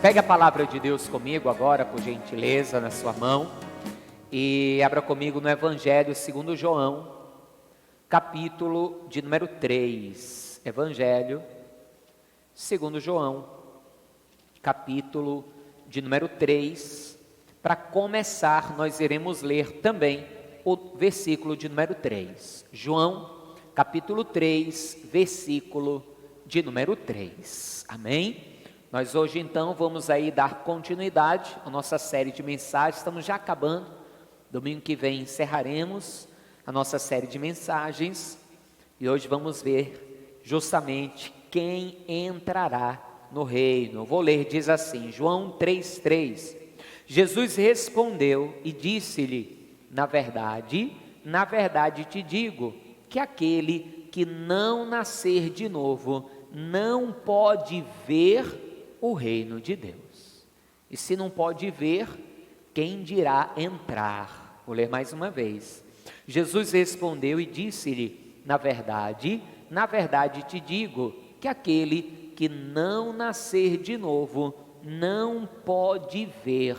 Pegue a palavra de Deus comigo agora, por gentileza, na sua mão. E abra comigo no Evangelho segundo João, capítulo de número 3. Evangelho segundo João, capítulo de número 3. Para começar, nós iremos ler também o versículo de número 3. João, capítulo 3, versículo de número 3. Amém? Nós hoje então vamos aí dar continuidade à nossa série de mensagens. Estamos já acabando. Domingo que vem encerraremos a nossa série de mensagens. E hoje vamos ver justamente quem entrará no reino. Eu vou ler, diz assim, João 3,3. Jesus respondeu e disse-lhe: na verdade te digo, que aquele que não nascer de novo não pode ver o reino de Deus. E se não pode ver, quem dirá entrar? Vou ler mais uma vez. Jesus respondeu e disse-lhe: na verdade te digo, que aquele que não nascer de novo não pode ver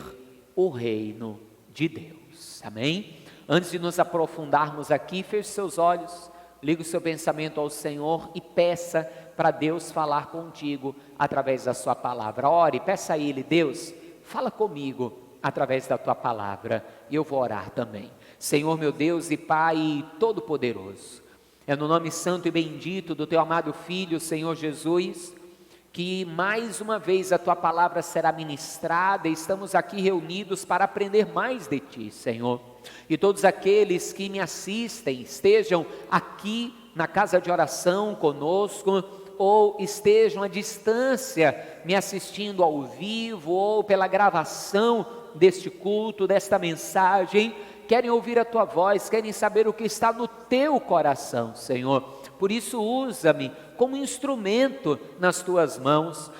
o reino de Deus. Amém? Antes de nos aprofundarmos aqui, feche seus olhos, ligue o seu pensamento ao Senhor e peça para Deus falar contigo através da sua palavra. Ore, peça a Ele: Deus, fala comigo através da tua palavra, e eu vou orar também. Senhor meu Deus e Pai Todo-Poderoso, é no nome santo e bendito do teu amado Filho, Senhor Jesus, que mais uma vez a tua palavra será ministrada. Estamos aqui reunidos para aprender mais de ti, Senhor. E todos aqueles que me assistem, estejam aqui na casa de oração conosco, ou estejam à distância me assistindo ao vivo, ou pela gravação deste culto, desta mensagem, querem ouvir a tua voz, querem saber o que está no teu coração, Senhor. Por isso usa-me como instrumento nas tuas mãos.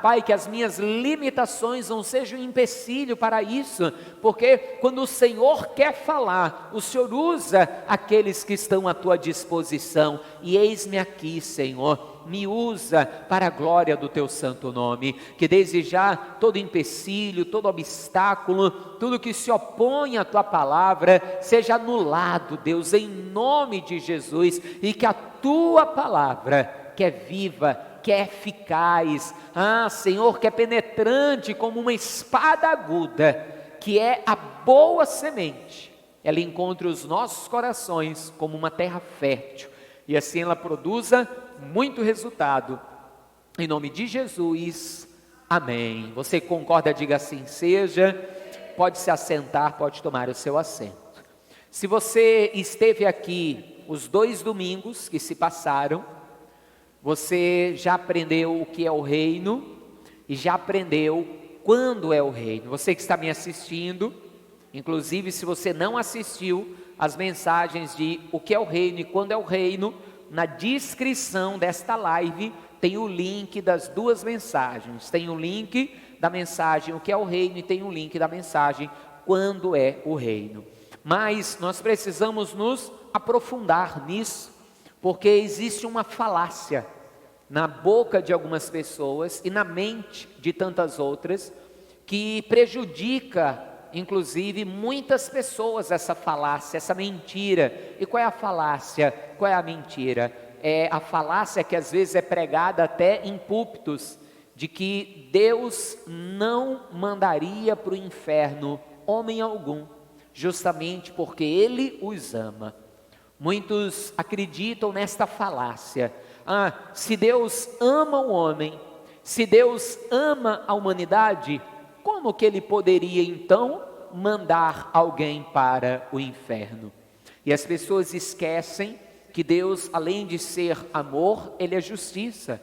Pai, que as minhas limitações não sejam um empecilho para isso, porque quando o Senhor quer falar, o Senhor usa aqueles que estão à tua disposição. E eis-me aqui, Senhor, me usa para a glória do teu santo nome. Que desde já todo empecilho, todo obstáculo, tudo que se opõe à tua palavra seja anulado, Deus, em nome de Jesus, e que a tua palavra, que é viva, que é eficaz, Senhor, que é penetrante como uma espada aguda, que é a boa semente, ela encontre os nossos corações como uma terra fértil, e assim ela produza muito resultado, em nome de Jesus, amém. Você concorda? Diga assim seja. Pode se assentar, pode tomar o seu assento. Se você esteve aqui os 2 domingos que se passaram, você já aprendeu o que é o reino e já aprendeu quando é o reino. Você que está me assistindo, inclusive se você não assistiu as mensagens de o que é o reino e quando é o reino, na descrição desta live tem o link das 2 mensagens. Tem o link da mensagem o que é o reino e tem o link da mensagem quando é o reino. Mas nós precisamos nos aprofundar nisso, porque existe uma falácia na boca de algumas pessoas e na mente de tantas outras, que prejudica inclusive muitas pessoas, essa falácia, essa mentira. E qual é a falácia? Qual é a mentira? É a falácia que às vezes é pregada até em púlpitos, de que Deus não mandaria para o inferno homem algum, justamente porque Ele os ama. Muitos acreditam nesta falácia. Se Deus ama o homem, se Deus ama a humanidade, como que Ele poderia então mandar alguém para o inferno? E as pessoas esquecem que Deus, além de ser amor, Ele é justiça.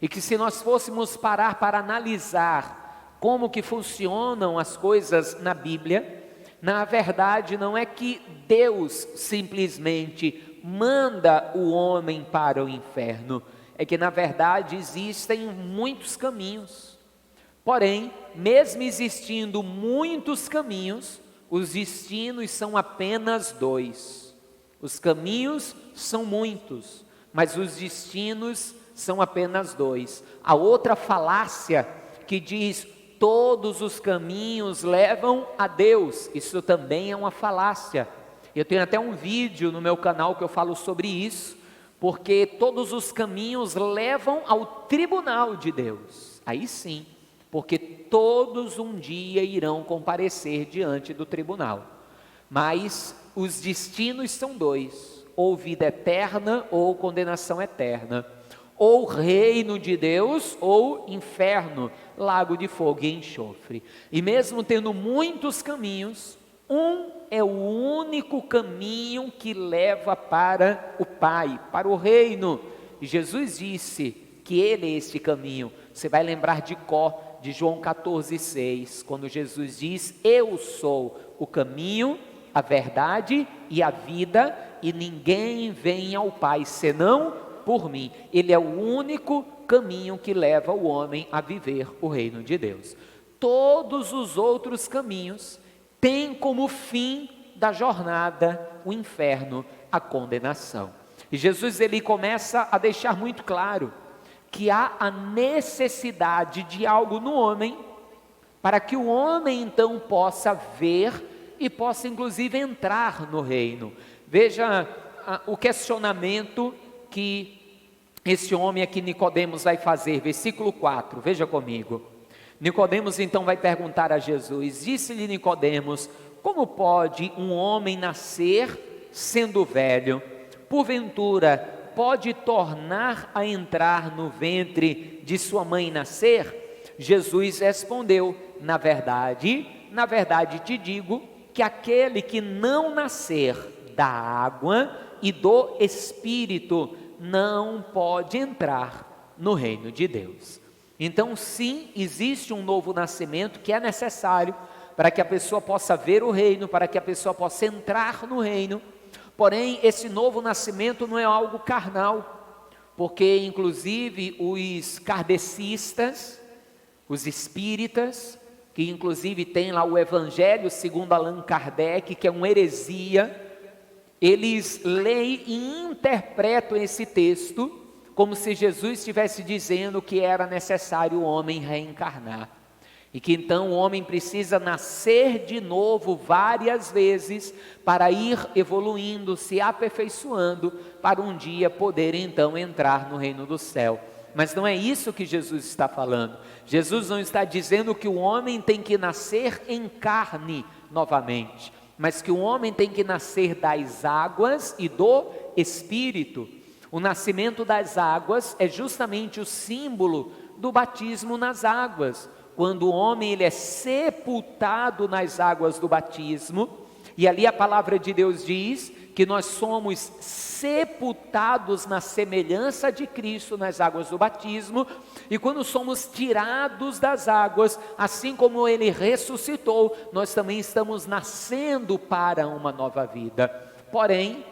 E que se nós fôssemos parar para analisar como que funcionam as coisas na Bíblia, na verdade não é que Deus simplesmente manda o homem para o inferno, é que na verdade existem muitos caminhos. Porém, mesmo existindo muitos caminhos, os destinos são apenas 2. Os caminhos são muitos, mas os destinos são apenas 2. A outra falácia que diz todos os caminhos levam a Deus. Isso também é uma falácia. Eu tenho até um vídeo no meu canal que eu falo sobre isso, porque todos os caminhos levam ao tribunal de Deus. Aí sim, porque todos um dia irão comparecer diante do tribunal. Mas os destinos são dois: ou vida eterna ou condenação eterna, ou reino de Deus ou inferno, lago de fogo e enxofre. E mesmo tendo muitos caminhos, um é o único caminho que leva para o Pai, para o reino. E Jesus disse que Ele é este caminho. Você vai lembrar de cor de João 14,6, quando Jesus diz: eu sou o caminho, a verdade e a vida, e ninguém vem ao Pai senão por mim. Ele é o único caminho que leva o homem a viver o reino de Deus. Todos os outros caminhos têm como fim da jornada o inferno, a condenação. E Jesus, ele começa a deixar muito claro que há a necessidade de algo no homem, para que o homem então possa ver e possa inclusive entrar no reino. Veja o questionamento que esse homem aqui, Nicodemos, vai fazer, versículo 4, veja comigo. Nicodemos então vai perguntar a Jesus: disse-lhe Nicodemos, como pode um homem nascer sendo velho? Porventura pode tornar a entrar no ventre de sua mãe e nascer? Jesus respondeu: na verdade te digo que aquele que não nascer da água e do Espírito não pode entrar no reino de Deus. Então sim, existe um novo nascimento que é necessário para que a pessoa possa ver o reino, para que a pessoa possa entrar no reino. Porém, esse novo nascimento não é algo carnal, porque inclusive os kardecistas, os espíritas, que inclusive tem lá o Evangelho segundo Allan Kardec, que é uma heresia, eles leem e interpretam esse texto como se Jesus estivesse dizendo que era necessário o homem reencarnar, e que então o homem precisa nascer de novo várias vezes para ir evoluindo, se aperfeiçoando, para um dia poder então entrar no reino do céu. Mas não é isso que Jesus está falando. Jesus não está dizendo que o homem tem que nascer em carne novamente, mas que o homem tem que nascer das águas e do Espírito. O nascimento das águas é justamente o símbolo do batismo nas águas, quando o homem ele é sepultado nas águas do batismo, e ali a palavra de Deus diz que nós somos sepultados na semelhança de Cristo nas águas do batismo, e quando somos tirados das águas, assim como Ele ressuscitou, nós também estamos nascendo para uma nova vida. Porém,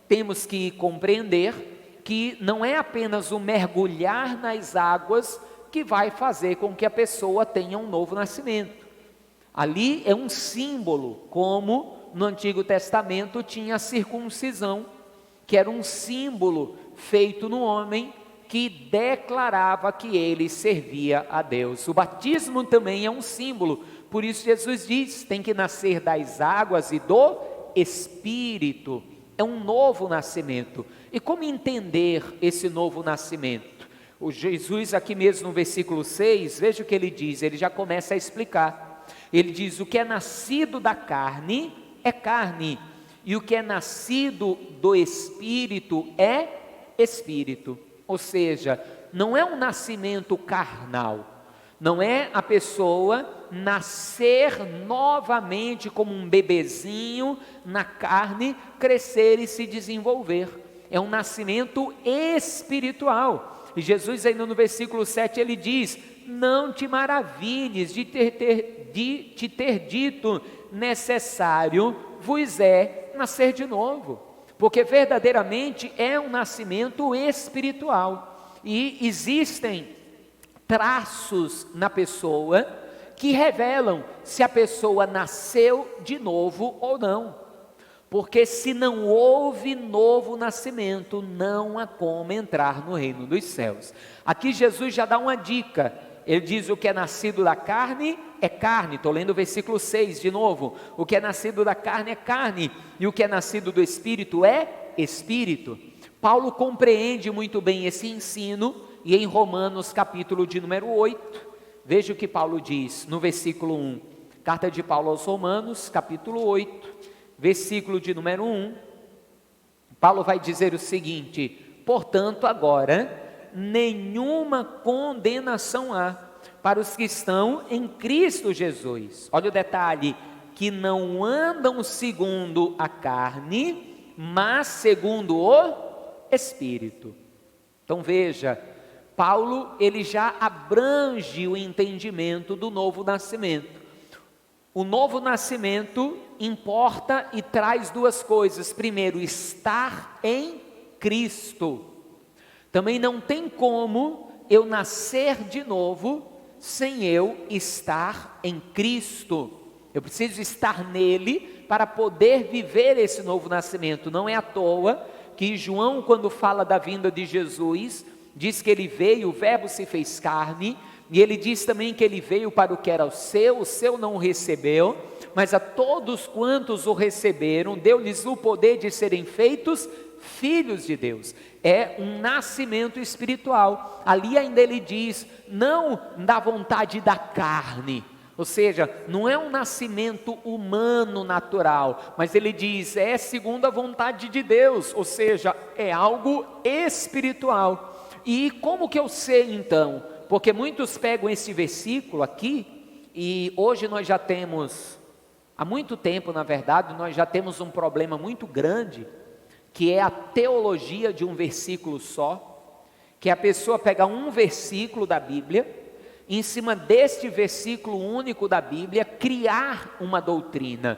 temos que compreender que não é apenas o mergulhar nas águas que vai fazer com que a pessoa tenha um novo nascimento. Ali é um símbolo, como no Antigo Testamento tinha a circuncisão, que era um símbolo feito no homem que declarava que ele servia a Deus. O batismo também é um símbolo, por isso Jesus diz: tem que nascer das águas e do Espírito. É um novo nascimento. E como entender esse novo nascimento? O Jesus aqui mesmo no versículo 6, veja o que ele diz, ele já começa a explicar. Ele diz: o que é nascido da carne é carne, e o que é nascido do Espírito é Espírito. Ou seja, não é um nascimento carnal, não é a pessoa nascer novamente como um bebezinho na carne, crescer e se desenvolver. É um nascimento espiritual. E Jesus ainda no versículo 7 ele diz: não te maravilhes de te ter dito, necessário vos é nascer de novo, porque verdadeiramente é um nascimento espiritual, e existem traços na pessoa que revelam se a pessoa nasceu de novo ou não, porque se não houve novo nascimento, não há como entrar no reino dos céus. Aqui Jesus já dá uma dica: Ele diz: o que é nascido da carne é carne. Estou lendo o versículo 6 de novo. O que é nascido da carne é carne, e o que é nascido do Espírito é Espírito. Paulo compreende muito bem esse ensino, e em Romanos capítulo de número 8, veja o que Paulo diz no versículo 1. Carta de Paulo aos Romanos, capítulo 8, versículo de número 1. Paulo vai dizer o seguinte: portanto, agora nenhuma condenação há para os que estão em Cristo Jesus. Olha o detalhe: que não andam segundo a carne, mas segundo o Espírito. Então veja, Paulo ele já abrange o entendimento do novo nascimento. O novo nascimento importa e traz duas coisas. Primeiro, estar em Cristo. Também não tem como eu nascer de novo sem eu estar em Cristo. Eu preciso estar nele para poder viver esse novo nascimento. Não é à toa que João, quando fala da vinda de Jesus, diz que ele veio, o verbo se fez carne, e ele diz também que ele veio para o que era o seu não o recebeu, mas a todos quantos o receberam, deu-lhes o poder de serem feitos filhos de Deus. É um nascimento espiritual. Ali ainda ele diz, não da vontade da carne, ou seja, não é um nascimento humano natural, mas ele diz, é segundo a vontade de Deus, ou seja, é algo espiritual. E como que eu sei então? Porque muitos pegam esse versículo aqui, e hoje nós já temos, há muito tempo na verdade, nós já temos um problema muito grande, que é a teologia de um versículo só, que é a pessoa pegar um versículo da Bíblia, e em cima deste versículo único da Bíblia, criar uma doutrina.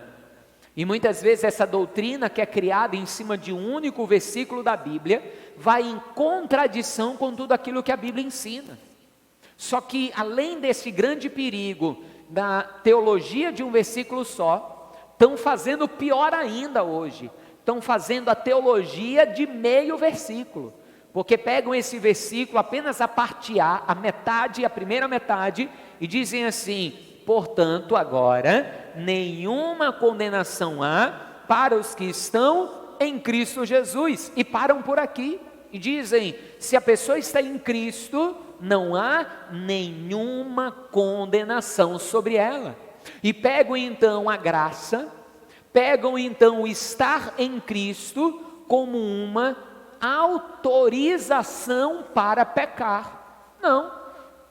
E muitas vezes essa doutrina que é criada em cima de um único versículo da Bíblia, vai em contradição com tudo aquilo que a Bíblia ensina. Só que além desse grande perigo da teologia de um versículo só, estão fazendo pior ainda hoje, estão fazendo a teologia de meio versículo, porque pegam esse versículo apenas a parte A, a metade, a primeira metade, e dizem assim, portanto agora, nenhuma condenação há para os que estão em Cristo Jesus, e param por aqui, e dizem, se a pessoa está em Cristo, não há nenhuma condenação sobre ela, e pegam então a graça, pegam então o estar em Cristo como uma autorização para pecar. Não,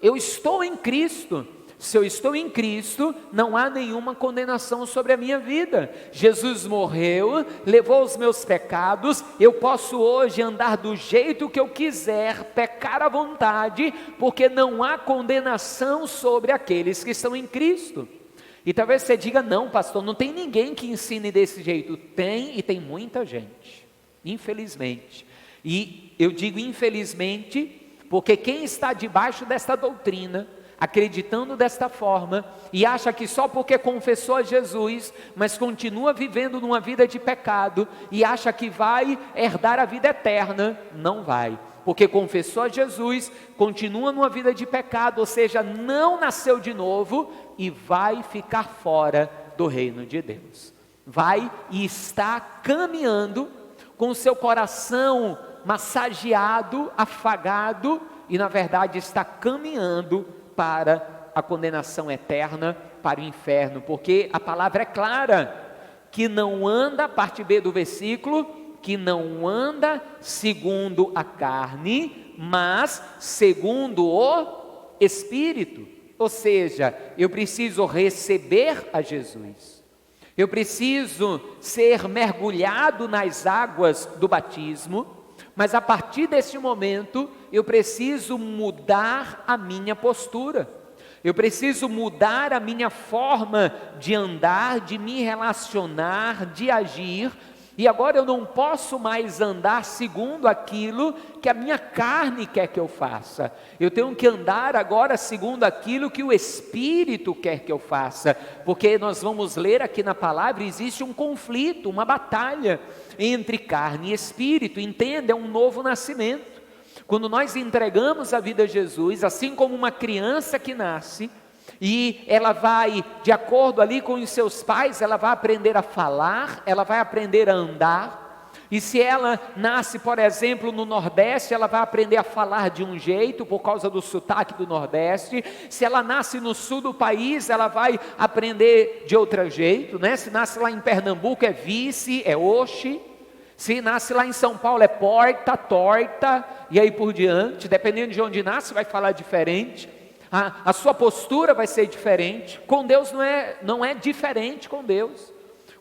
eu estou em Cristo. Se eu estou em Cristo, não há nenhuma condenação sobre a minha vida. Jesus morreu, levou os meus pecados, eu posso hoje andar do jeito que eu quiser, pecar à vontade, porque não há condenação sobre aqueles que estão em Cristo. E talvez você diga, não pastor, não tem ninguém que ensine desse jeito. Tem, e tem muita gente, infelizmente. E eu digo infelizmente, porque quem está debaixo desta doutrina, acreditando desta forma, e acha que só porque confessou a Jesus, mas continua vivendo numa vida de pecado, e acha que vai herdar a vida eterna, não vai, porque confessou a Jesus, continua numa vida de pecado, ou seja, não nasceu de novo, e vai ficar fora do reino de Deus, vai e está caminhando, com o seu coração massageado, afagado, e na verdade está caminhando para a condenação eterna, para o inferno, porque a palavra é clara, que não anda, parte B do versículo, que não anda segundo a carne, mas segundo o Espírito, ou seja, eu preciso receber a Jesus, eu preciso ser mergulhado nas águas do batismo, mas a partir desse momento, eu preciso mudar a minha postura, eu preciso mudar a minha forma de andar, de me relacionar, de agir, e agora eu não posso mais andar segundo aquilo que a minha carne quer que eu faça, eu tenho que andar agora segundo aquilo que o Espírito quer que eu faça, porque nós vamos ler aqui na palavra, existe um conflito, uma batalha entre carne e Espírito, entenda, é um novo nascimento. Quando nós entregamos a vida a Jesus, assim como uma criança que nasce, e ela vai, de acordo ali com os seus pais, ela vai aprender a falar, ela vai aprender a andar. E se ela nasce, por exemplo, no Nordeste, ela vai aprender a falar de um jeito, por causa do sotaque do Nordeste. Se ela nasce no sul do país, ela vai aprender de outro jeito, né? Se nasce lá em Pernambuco, é vice, é oxe. Se nasce lá em São Paulo, é porta, torta, e aí por diante. Dependendo de onde nasce, vai falar diferente. A sua postura vai ser diferente. Com Deus não é diferente com Deus.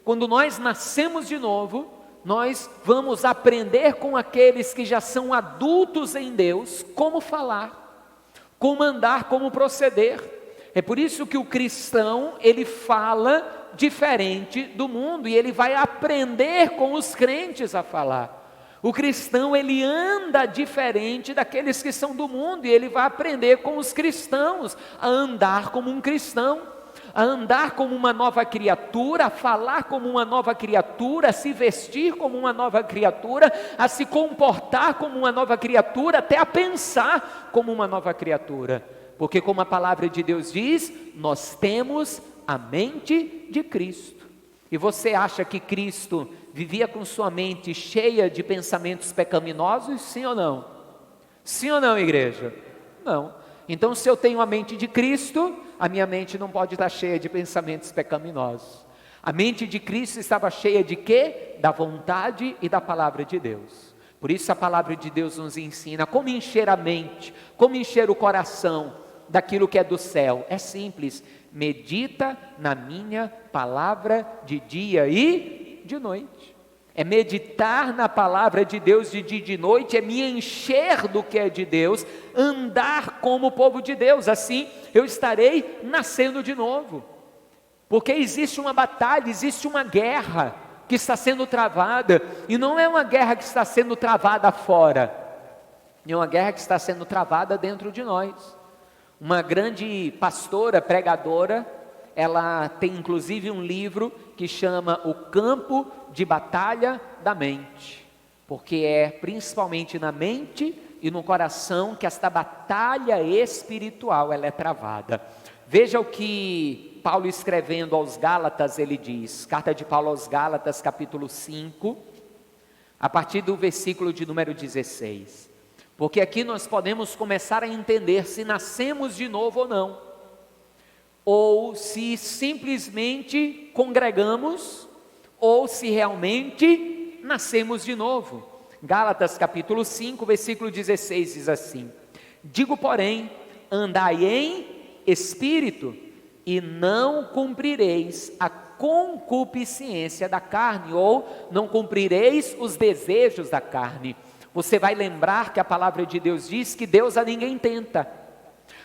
Quando nós nascemos de novo, nós vamos aprender com aqueles que já são adultos em Deus, como falar, como andar, como proceder. É por isso que o cristão, ele fala diferente do mundo, e ele vai aprender com os crentes a falar. O cristão, ele anda diferente daqueles que são do mundo, e ele vai aprender com os cristãos a andar como um cristão, a andar como uma nova criatura, a falar como uma nova criatura, a se vestir como uma nova criatura, a se comportar como uma nova criatura, até a pensar como uma nova criatura. Porque como a palavra de Deus diz, nós temos a mente de Cristo. E você acha que Cristo vivia com sua mente cheia de pensamentos pecaminosos? Sim ou não? Sim ou não, igreja? Não. Então, se eu tenho a mente de Cristo, a minha mente não pode estar cheia de pensamentos pecaminosos. A mente de Cristo estava cheia de quê? Da vontade e da palavra de Deus. Por isso a palavra de Deus nos ensina como encher a mente, como encher o coração daquilo que é do céu. É simples: medita na minha palavra de dia e de noite. É meditar na palavra de Deus de dia e de noite, é me encher do que é de Deus, andar como o povo de Deus. Assim eu estarei nascendo de novo. Porque existe uma batalha, existe uma guerra que está sendo travada, e não é uma guerra que está sendo travada fora, é uma guerra que está sendo travada dentro de nós. Uma grande pastora, pregadora, ela tem inclusive um livro que chama O Campo de Batalha da Mente, porque é principalmente na mente e no coração que esta batalha espiritual ela é travada. Veja o que Paulo, escrevendo aos Gálatas, ele diz, carta de Paulo aos Gálatas, capítulo 5, a partir do versículo de número 16, porque aqui nós podemos começar a entender se nascemos de novo ou não, ou se simplesmente congregamos, ou se realmente nascemos de novo. Gálatas capítulo 5, versículo 16 diz assim: digo, porém, andai em espírito, e não cumprireis a concupiscência da carne, ou não cumprireis os desejos da carne. Você vai lembrar que a palavra de Deus diz que Deus a ninguém tenta,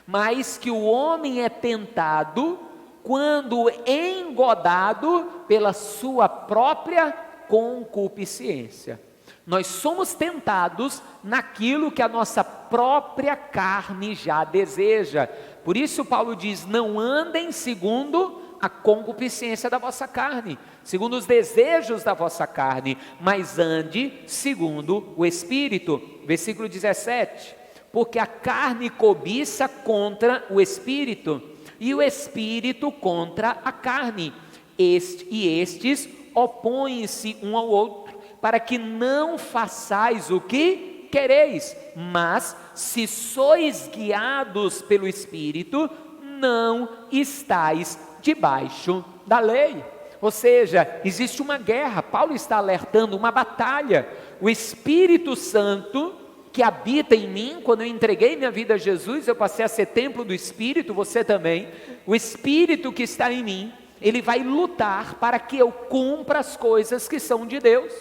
mas que o homem é tentado quando engodado pela sua própria concupiscência. Nós somos tentados naquilo que a nossa própria carne já deseja. Por isso Paulo diz: não andem segundo a concupiscência da vossa carne, segundo os desejos da vossa carne, mas ande segundo o Espírito. Versículo 17: porque a carne cobiça contra o Espírito, e o Espírito contra a carne, estes opõem-se um ao outro, para que não façais o que quereis. Mas se sois guiados pelo Espírito, não estáis debaixo da lei. Ou seja, existe uma guerra. Paulo está alertando uma batalha. O Espírito Santo que habita em mim, quando eu entreguei minha vida a Jesus, eu passei a ser templo do Espírito, você também. O Espírito que está em mim, ele vai lutar para que eu cumpra as coisas que são de Deus.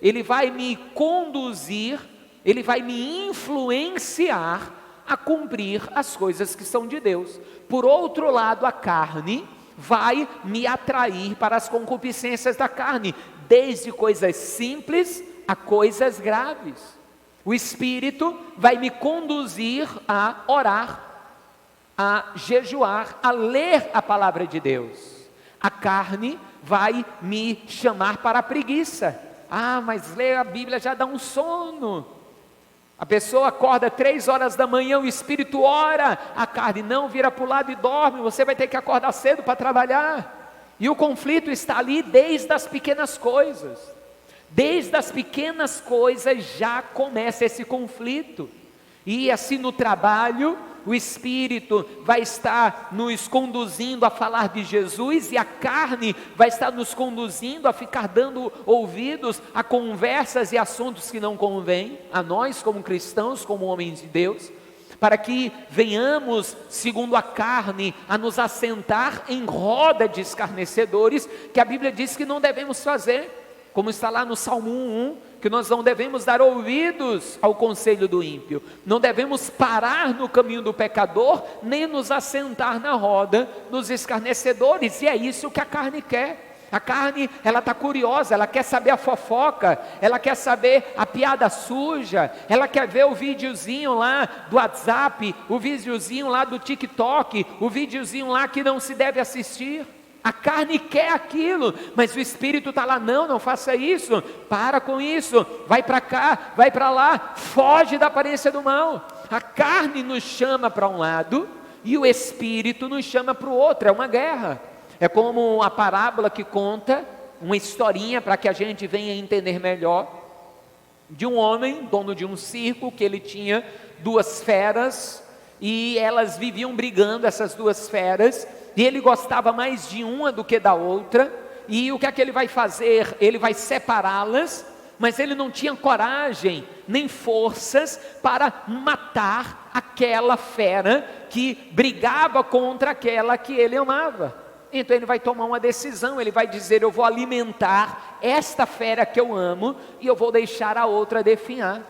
Ele vai me conduzir, ele vai me influenciar a cumprir as coisas que são de Deus. Por outro lado, a carne vai me atrair para as concupiscências da carne, desde coisas simples a coisas graves. O Espírito vai me conduzir a orar, a jejuar, a ler a palavra de Deus. A carne vai me chamar para a preguiça. Ah, mas ler a Bíblia já dá um sono. A pessoa acorda 3 horas da manhã, o espírito ora, a carne não, vira para o lado e dorme, você vai ter que acordar cedo para trabalhar. E o conflito está ali desde as pequenas coisas. Desde as pequenas coisas já começa esse conflito. E assim no trabalho, o Espírito vai estar nos conduzindo a falar de Jesus, e a carne vai estar nos conduzindo a ficar dando ouvidos a conversas e assuntos que não convêm a nós como cristãos, como homens de Deus, para que venhamos, segundo a carne, a nos assentar em roda de escarnecedores, que a Bíblia diz que não devemos fazer, como está lá no Salmo 1:1, que nós não devemos dar ouvidos ao conselho do ímpio, não devemos parar no caminho do pecador, nem nos assentar na roda dos escarnecedores, e é isso que a carne quer. A carne, ela está curiosa, ela quer saber a fofoca, ela quer saber a piada suja, ela quer ver o videozinho lá do WhatsApp, o videozinho lá do TikTok, o videozinho lá que não se deve assistir. A carne quer aquilo, mas o Espírito está lá, não faça isso, para com isso, vai para cá, vai para lá, foge da aparência do mal. A carne nos chama para um lado, e o Espírito nos chama para o outro, é uma guerra. É como a parábola que conta, uma historinha para que a gente venha entender melhor, de um homem, dono de um circo, que ele tinha 2 feras, e elas viviam brigando, essas 2 feras, e ele gostava mais de uma do que da outra, e o que é que ele vai fazer? Ele vai separá-las, mas ele não tinha coragem, nem forças para matar aquela fera que brigava contra aquela que ele amava. Então ele vai tomar uma decisão, ele vai dizer: eu vou alimentar esta fera que eu amo, e eu vou deixar a outra definhar.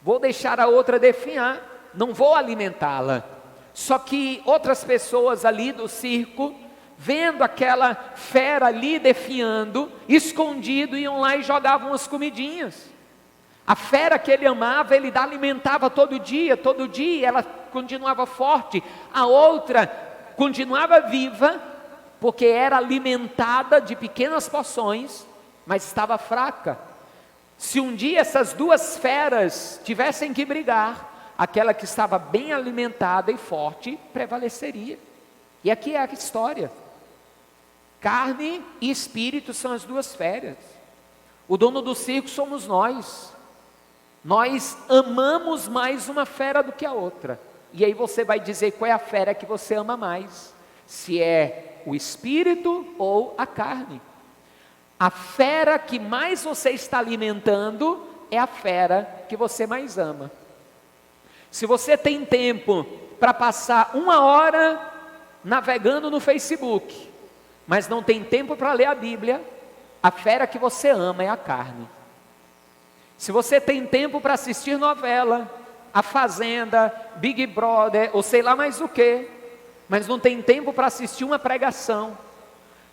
Vou deixar a outra definhar, não vou alimentá-la. Só que outras pessoas ali do circo, vendo aquela fera ali definhando, escondido, iam lá e jogavam as comidinhas. A fera que ele amava, ele alimentava todo dia, ela continuava forte. A outra continuava viva, porque era alimentada de pequenas porções, mas estava fraca. Se um dia essas 2 feras tivessem que brigar, aquela que estava bem alimentada e forte prevaleceria. E aqui é a história. Carne e espírito são as 2 feras. O dono do circo somos nós. Nós amamos mais uma fera do que a outra. E aí você vai dizer qual é a fera que você ama mais, se é o espírito ou a carne. A fera que mais você está alimentando é a fera que você mais ama. Se você tem tempo para passar 1 hora navegando no Facebook, mas não tem tempo para ler a Bíblia, a fera que você ama é a carne. Se você tem tempo para assistir novela, A Fazenda, Big Brother, ou sei lá mais o que, mas não tem tempo para assistir uma pregação,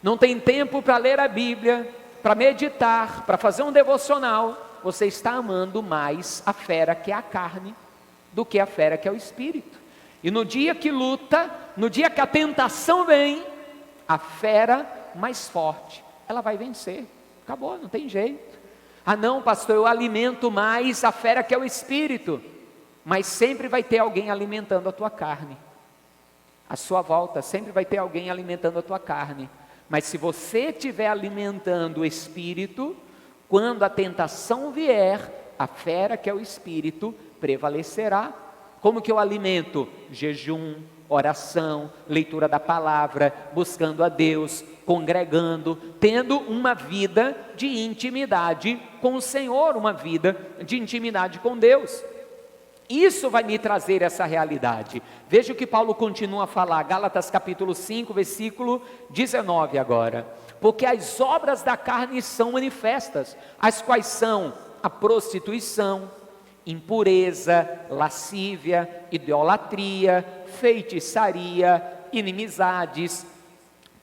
não tem tempo para ler a Bíblia, para meditar, para fazer um devocional, você está amando mais a fera que é a carne, do que a fera que é o espírito. E no dia que luta, no dia que a tentação vem, a fera mais forte, ela vai vencer. Acabou, não tem jeito. Ah não, pastor, eu alimento mais a fera que é o espírito. Mas sempre vai ter alguém alimentando a tua carne. À sua volta sempre vai ter alguém alimentando a tua carne. Mas se você estiver alimentando o espírito, quando a tentação vier, a fera que é o espírito prevalecerá. Como que eu alimento? Jejum, oração, leitura da palavra, buscando a Deus, congregando, tendo uma vida de intimidade com o Senhor, uma vida de intimidade com Deus. Isso vai me trazer essa realidade. Veja o que Paulo continua a falar, Gálatas capítulo 5, versículo 19 agora. Porque as obras da carne são manifestas, as quais são a prostituição, impureza, lascívia, idolatria, feitiçaria, inimizades,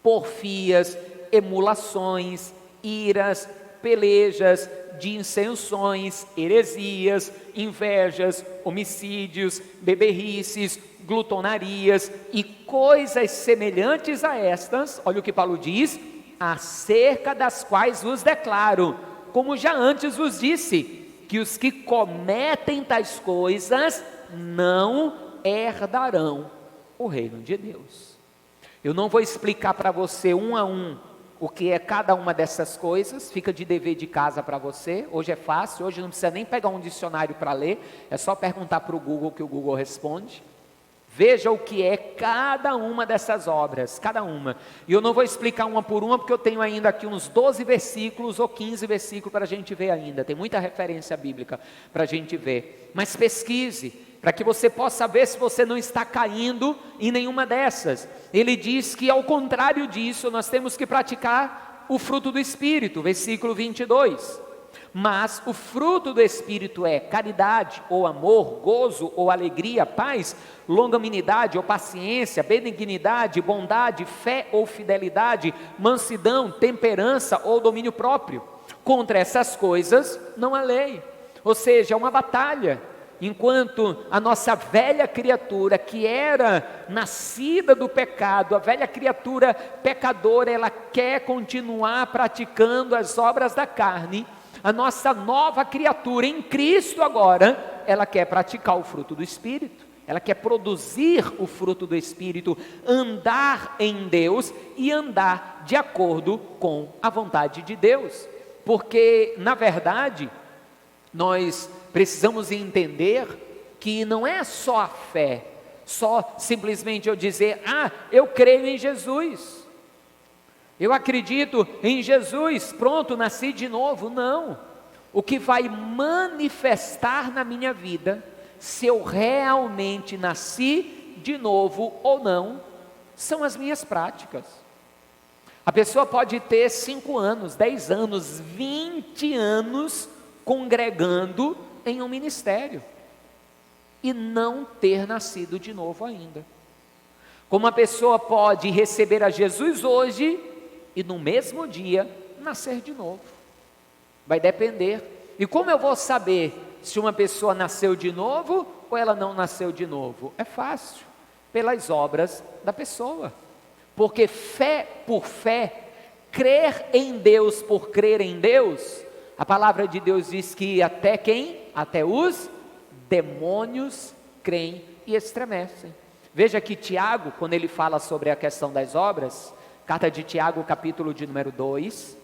porfias, emulações, iras, pelejas, dissensões, heresias, invejas, homicídios, beberrices, glutonarias e coisas semelhantes a estas. Olha o que Paulo diz: acerca das quais vos declaro, como já antes vos disse, que os que cometem tais coisas não herdarão o reino de Deus. Eu não vou explicar para você um a um o que é cada uma dessas coisas, fica de dever de casa para você. Hoje é fácil, hoje não precisa nem pegar um dicionário para ler, é só perguntar para o Google que o Google responde. Veja o que é cada uma dessas obras, cada uma. E eu não vou explicar uma por uma, porque eu tenho ainda aqui uns 12 versículos ou 15 versículos para a gente ver ainda. Tem muita referência bíblica para a gente ver. Mas pesquise, para que você possa ver se você não está caindo em nenhuma dessas. Ele diz que ao contrário disso, nós temos que praticar o fruto do Espírito, versículo 22. Mas o fruto do Espírito é caridade, ou amor, gozo, ou alegria, paz, longanimidade, ou paciência, benignidade, bondade, fé ou fidelidade, mansidão, temperança ou domínio próprio. Contra essas coisas não há lei. Ou seja, é uma batalha. Enquanto a nossa velha criatura, que era nascida do pecado, a velha criatura pecadora, ela quer continuar praticando as obras da carne, a nossa nova criatura em Cristo agora, ela quer praticar o fruto do Espírito, ela quer produzir o fruto do Espírito, andar em Deus e andar de acordo com a vontade de Deus, porque na verdade, nós precisamos entender que não é só a fé, só simplesmente eu dizer, eu creio em Jesus, eu acredito em Jesus, pronto, nasci de novo. Não, o que vai manifestar na minha vida, se eu realmente nasci de novo ou não, são as minhas práticas. A pessoa pode ter 5 anos, 10 anos, 20 anos congregando em um ministério e não ter nascido de novo ainda. Como a pessoa pode receber a Jesus hoje e no mesmo dia nascer de novo? Vai depender. E como eu vou saber se uma pessoa nasceu de novo ou ela não nasceu de novo? É fácil, pelas obras da pessoa. Porque fé por fé, crer em Deus por crer em Deus, a palavra de Deus diz que até quem? Até os demônios creem e estremecem. Veja que Tiago, quando ele fala sobre a questão das obras, carta de Tiago, capítulo de número 2,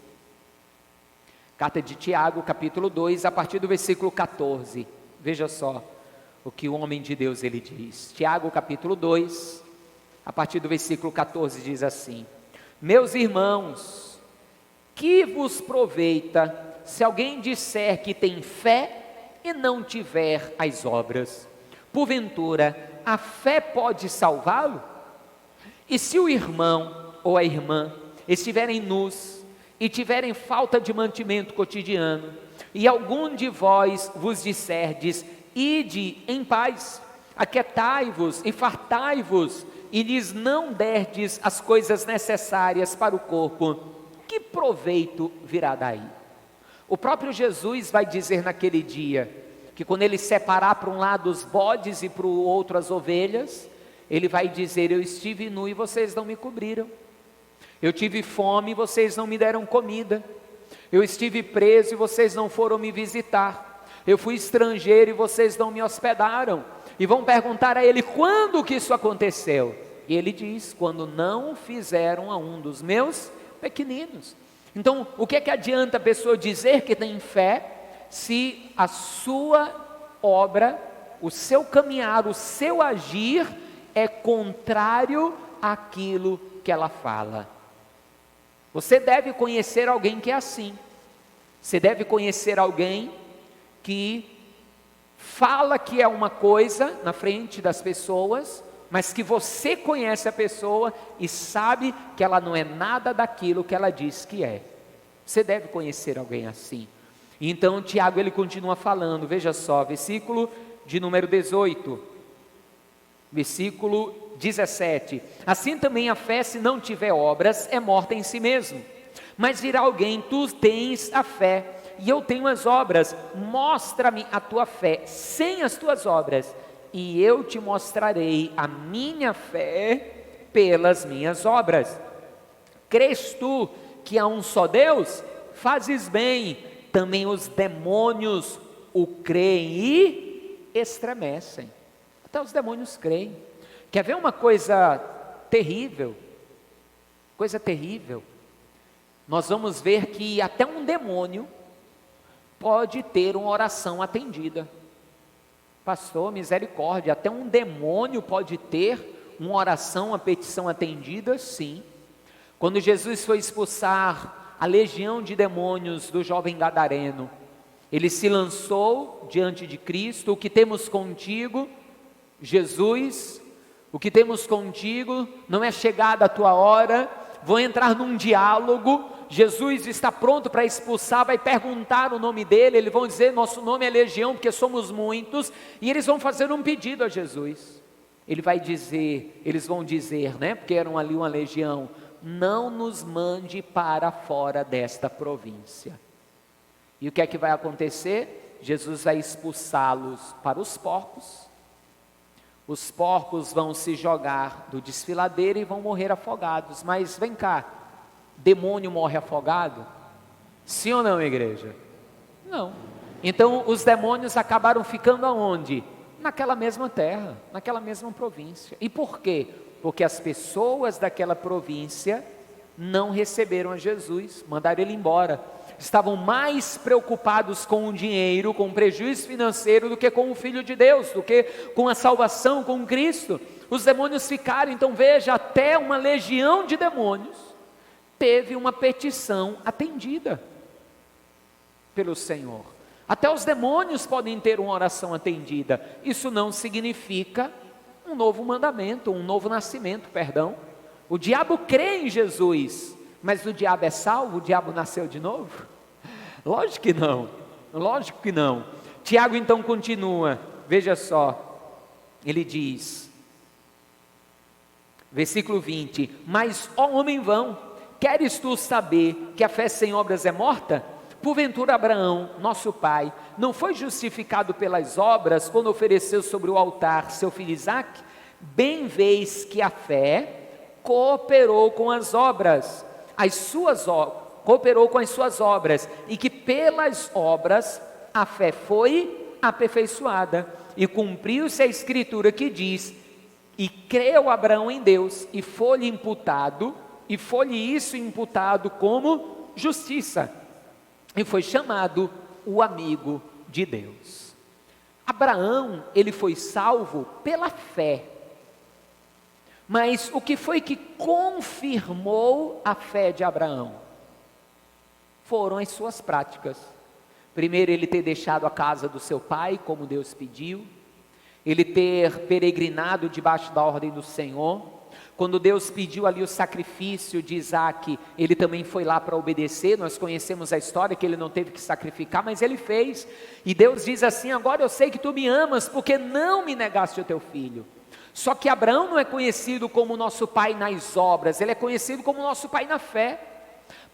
carta de Tiago, capítulo 2, a partir do versículo 14, veja só o que o homem de Deus ele diz. Tiago, capítulo 2, a partir do versículo 14, diz assim: meus irmãos, que vos proveita se alguém disser que tem fé e não tiver as obras? Porventura, a fé pode salvá-lo? E se o irmão ou a irmã estiverem nus e tiverem falta de mantimento cotidiano, e algum de vós vos disserdes, ide em paz, aquietai-vos e fartai-vos, e lhes não derdes as coisas necessárias para o corpo, que proveito virá daí? O próprio Jesus vai dizer naquele dia, que quando ele separar para um lado os bodes e para o outro as ovelhas, ele vai dizer, eu estive nu e vocês não me cobriram, eu tive fome e vocês não me deram comida, eu estive preso e vocês não foram me visitar, eu fui estrangeiro e vocês não me hospedaram. E vão perguntar a ele, quando que isso aconteceu? E ele diz, quando não fizeram a um dos meus pequeninos. Então, o que é que adianta a pessoa dizer que tem fé, se a sua obra, o seu caminhar, o seu agir é contrário àquilo que ela fala? Você deve conhecer alguém que é assim. Você deve conhecer alguém que fala que é uma coisa na frente das pessoas, mas que você conhece a pessoa e sabe que ela não é nada daquilo que ela diz que é. Você deve conhecer alguém assim. Então Tiago ele continua falando, veja só, versículo de número 18, versículo 17, assim também a fé, se não tiver obras, é morta em si mesmo. Mas dirá alguém, tu tens a fé e eu tenho as obras, mostra-me a tua fé sem as tuas obras, e eu te mostrarei a minha fé pelas minhas obras. Crês tu que há um só Deus? Fazes bem, também os demônios o creem e estremecem. Até os demônios creem. Quer ver uma coisa terrível? Coisa terrível. Nós vamos ver que até um demônio pode ter uma oração atendida. Pastor, misericórdia, até um demônio pode ter uma oração, uma petição atendida? Sim. Quando Jesus foi expulsar a legião de demônios do jovem gadareno, ele se lançou diante de Cristo. O que temos contigo, Jesus? O que temos contigo? Não é chegada a tua hora. Vou entrar num diálogo. Jesus está pronto para expulsar, vai perguntar o nome dele, eles vão dizer, nosso nome é legião, porque somos muitos, e eles vão fazer um pedido a Jesus. Eles vão dizer, né, porque eram ali uma legião, não nos mande para fora desta província. E o que é que vai acontecer? Jesus vai expulsá-los para os porcos vão se jogar do desfiladeiro e vão morrer afogados. Mas vem cá, demônio morre afogado? Sim ou não, igreja? Não. Então os demônios acabaram ficando aonde? Naquela mesma terra, naquela mesma província. E por quê? Porque as pessoas daquela província não receberam a Jesus, mandaram ele embora. Estavam mais preocupados com o dinheiro, com o prejuízo financeiro, do que com o Filho de Deus, do que com a salvação, com Cristo. Os demônios ficaram, então veja, até uma legião de demônios teve uma petição atendida pelo Senhor. Até os demônios podem ter uma oração atendida. Isso não significa um novo mandamento, um novo nascimento, perdão. O diabo crê em Jesus, mas o diabo é salvo? O diabo nasceu de novo? Lógico que não, lógico que não. Tiago então continua, veja só, ele diz, versículo 20, mas ó homem vão, queres tu saber que a fé sem obras é morta? Porventura Abraão, nosso pai, não foi justificado pelas obras quando ofereceu sobre o altar seu filho Isaque? Bem vês que a fé cooperou com as obras, cooperou com as suas obras, e que pelas obras a fé foi aperfeiçoada, e cumpriu-se a escritura que diz, e creu Abraão em Deus, e foi-lhe isso imputado como justiça, e foi chamado o amigo de Deus. Abraão, ele foi salvo pela fé, mas o que foi que confirmou a fé de Abraão? Foram as suas práticas. Primeiro, ele ter deixado a casa do seu pai, como Deus pediu, ele ter peregrinado debaixo da ordem do Senhor. Quando Deus pediu ali o sacrifício de Isaque, ele também foi lá para obedecer. Nós conhecemos a história que ele não teve que sacrificar, mas ele fez. E Deus diz assim, agora eu sei que tu me amas, porque não me negaste o teu filho. Só que Abraão não é conhecido como nosso pai nas obras, ele é conhecido como nosso pai na fé.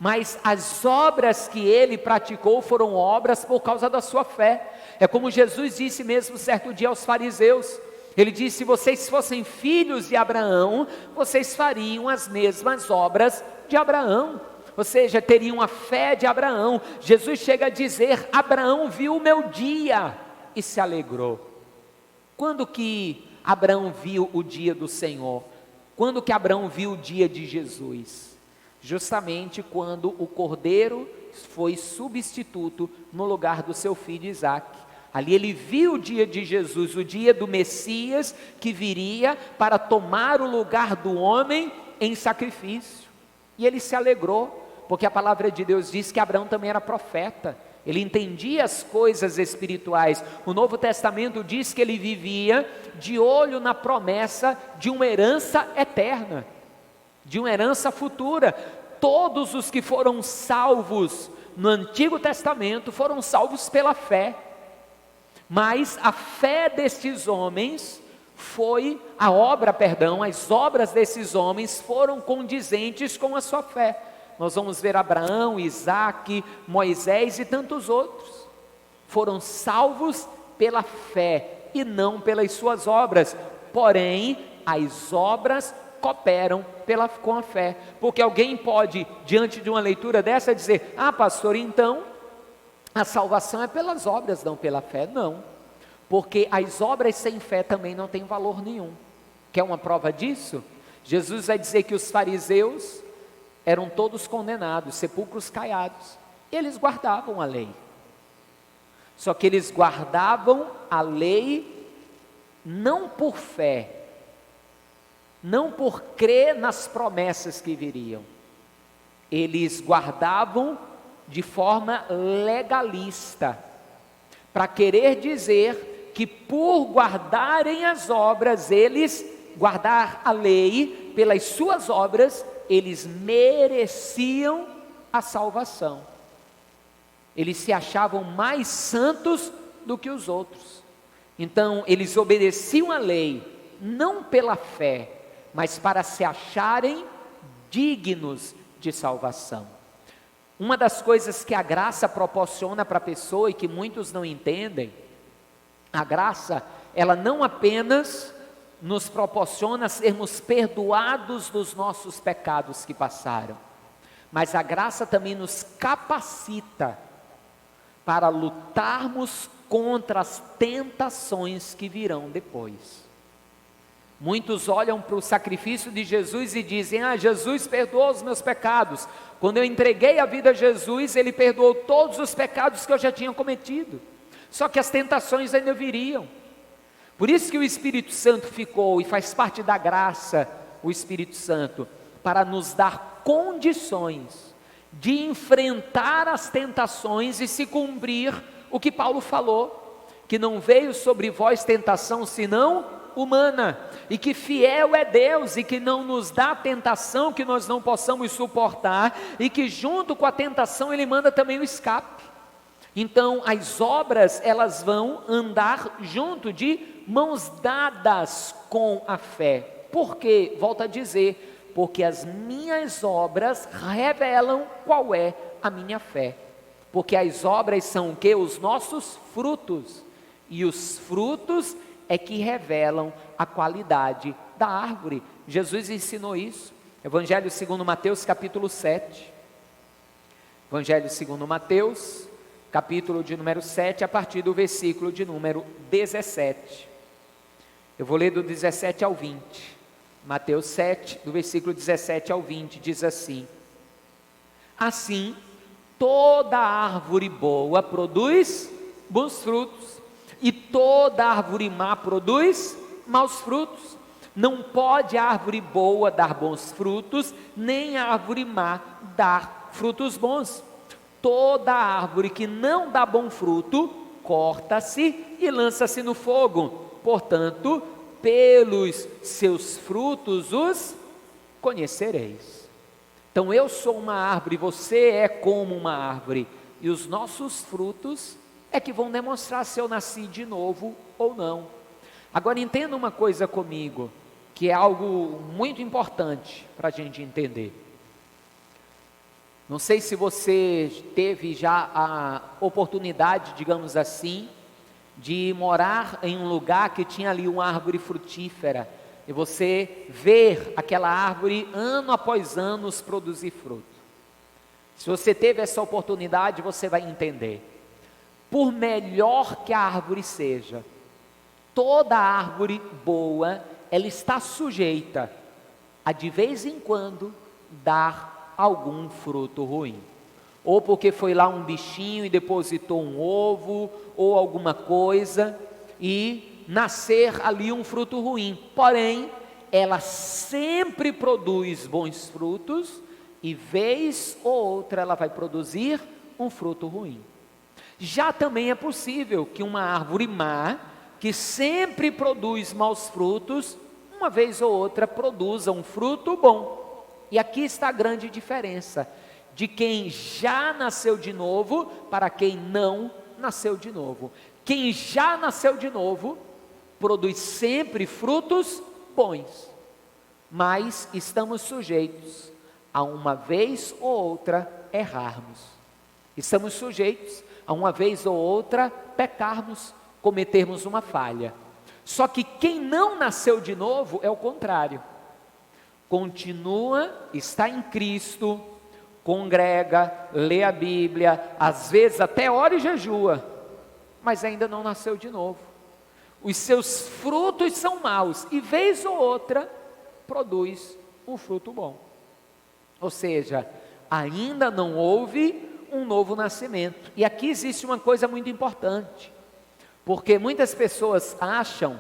Mas as obras que ele praticou foram obras por causa da sua fé. É como Jesus disse mesmo certo dia aos fariseus. Ele disse, se vocês fossem filhos de Abraão, vocês fariam as mesmas obras de Abraão. Ou seja, teriam a fé de Abraão. Jesus chega a dizer, Abraão viu o meu dia e se alegrou. Quando que Abraão viu o dia do Senhor? Quando que Abraão viu o dia de Jesus? Justamente quando o cordeiro foi substituto no lugar do seu filho Isaque. Ali ele viu o dia de Jesus, o dia do Messias que viria para tomar o lugar do homem em sacrifício. E ele se alegrou, porque a palavra de Deus diz que Abraão também era profeta. Ele entendia as coisas espirituais. O Novo Testamento diz que ele vivia de olho na promessa de uma herança eterna, de uma herança futura. Todos os que foram salvos no Antigo Testamento foram salvos pela fé. Mas a fé destes homens foi, as obras desses homens foram condizentes com a sua fé. Nós vamos ver Abraão, Isaque, Moisés e tantos outros. Foram salvos pela fé e não pelas suas obras. Porém, as obras cooperam com a fé. Porque alguém pode, diante de uma leitura dessa, dizer, pastor, então, a salvação é pelas obras, não pela fé, não. Porque as obras sem fé também não têm valor nenhum. Quer uma prova disso? Jesus vai dizer que os fariseus eram todos condenados, sepulcros caiados. Eles guardavam a lei. Só que eles guardavam a lei não por fé, não por crer nas promessas que viriam. Eles guardavam de forma legalista, para querer dizer que por guardarem as obras, guardar a lei, pelas suas obras, eles mereciam a salvação. Eles se achavam mais santos do que os outros. Então, eles obedeciam a lei, não pela fé, mas para se acharem dignos de salvação. Uma das coisas que a graça proporciona para a pessoa e que muitos não entendem, a graça, ela não apenas nos proporciona sermos perdoados dos nossos pecados que passaram, mas a graça também nos capacita para lutarmos contra as tentações que virão depois. Muitos olham para o sacrifício de Jesus e dizem: Jesus perdoou os meus pecados. Quando eu entreguei a vida a Jesus, Ele perdoou todos os pecados que eu já tinha cometido. Só que as tentações ainda viriam. Por isso que o Espírito Santo ficou, e faz parte da graça, o Espírito Santo, para nos dar condições de enfrentar as tentações e se cumprir o que Paulo falou, que não veio sobre vós tentação senão humana, e que fiel é Deus, e que não nos dá tentação que nós não possamos suportar, e que junto com a tentação Ele manda também o escape. Então as obras, elas vão andar junto, de mãos dadas com a fé. Por quê? Volto a dizer, porque as minhas obras revelam qual é a minha fé. Porque as obras são o quê? Os nossos frutos, e os frutos é que revelam a qualidade da árvore. Jesus ensinou isso. Evangelho segundo Mateus, capítulo 7. Evangelho segundo Mateus, capítulo de número 7, a partir do versículo de número 17. Eu vou ler do 17 ao 20. Mateus 7, do versículo 17 ao 20, diz assim: assim, toda árvore boa produz bons frutos, e toda árvore má produz maus frutos. Não pode a árvore boa dar bons frutos, nem a árvore má dar frutos bons. Toda árvore que não dá bom fruto, corta-se e lança-se no fogo. Portanto, pelos seus frutos os conhecereis. Então eu sou uma árvore, você é como uma árvore, e os nossos frutos é que vão demonstrar se eu nasci de novo ou não. Agora entenda uma coisa comigo, que é algo muito importante para a gente entender. Não sei se você teve já a oportunidade, digamos assim, de morar em um lugar que tinha ali uma árvore frutífera, e você ver aquela árvore ano após ano produzir fruto. Se você teve essa oportunidade, você vai entender. Por melhor que a árvore seja, toda árvore boa, ela está sujeita a de vez em quando dar algum fruto ruim. Ou porque foi lá um bichinho e depositou um ovo, ou alguma coisa, e nascer ali um fruto ruim. Porém, ela sempre produz bons frutos, e vez ou outra ela vai produzir um fruto ruim. Já também é possível que uma árvore má, que sempre produz maus frutos, uma vez ou outra produza um fruto bom. E aqui está a grande diferença de quem já nasceu de novo para quem não nasceu de novo. Quem já nasceu de novo produz sempre frutos bons, mas estamos sujeitos a uma vez ou outra errarmos. Estamos sujeitos a uma vez ou outra pecarmos, cometermos uma falha. Só que quem não nasceu de novo é o contrário. Continua, está em Cristo, congrega, lê a Bíblia, às vezes até ora e jejua, mas ainda não nasceu de novo. Os seus frutos são maus e vez ou outra produz um fruto bom. Ou seja, ainda não houve um novo nascimento. E aqui existe uma coisa muito importante, porque muitas pessoas acham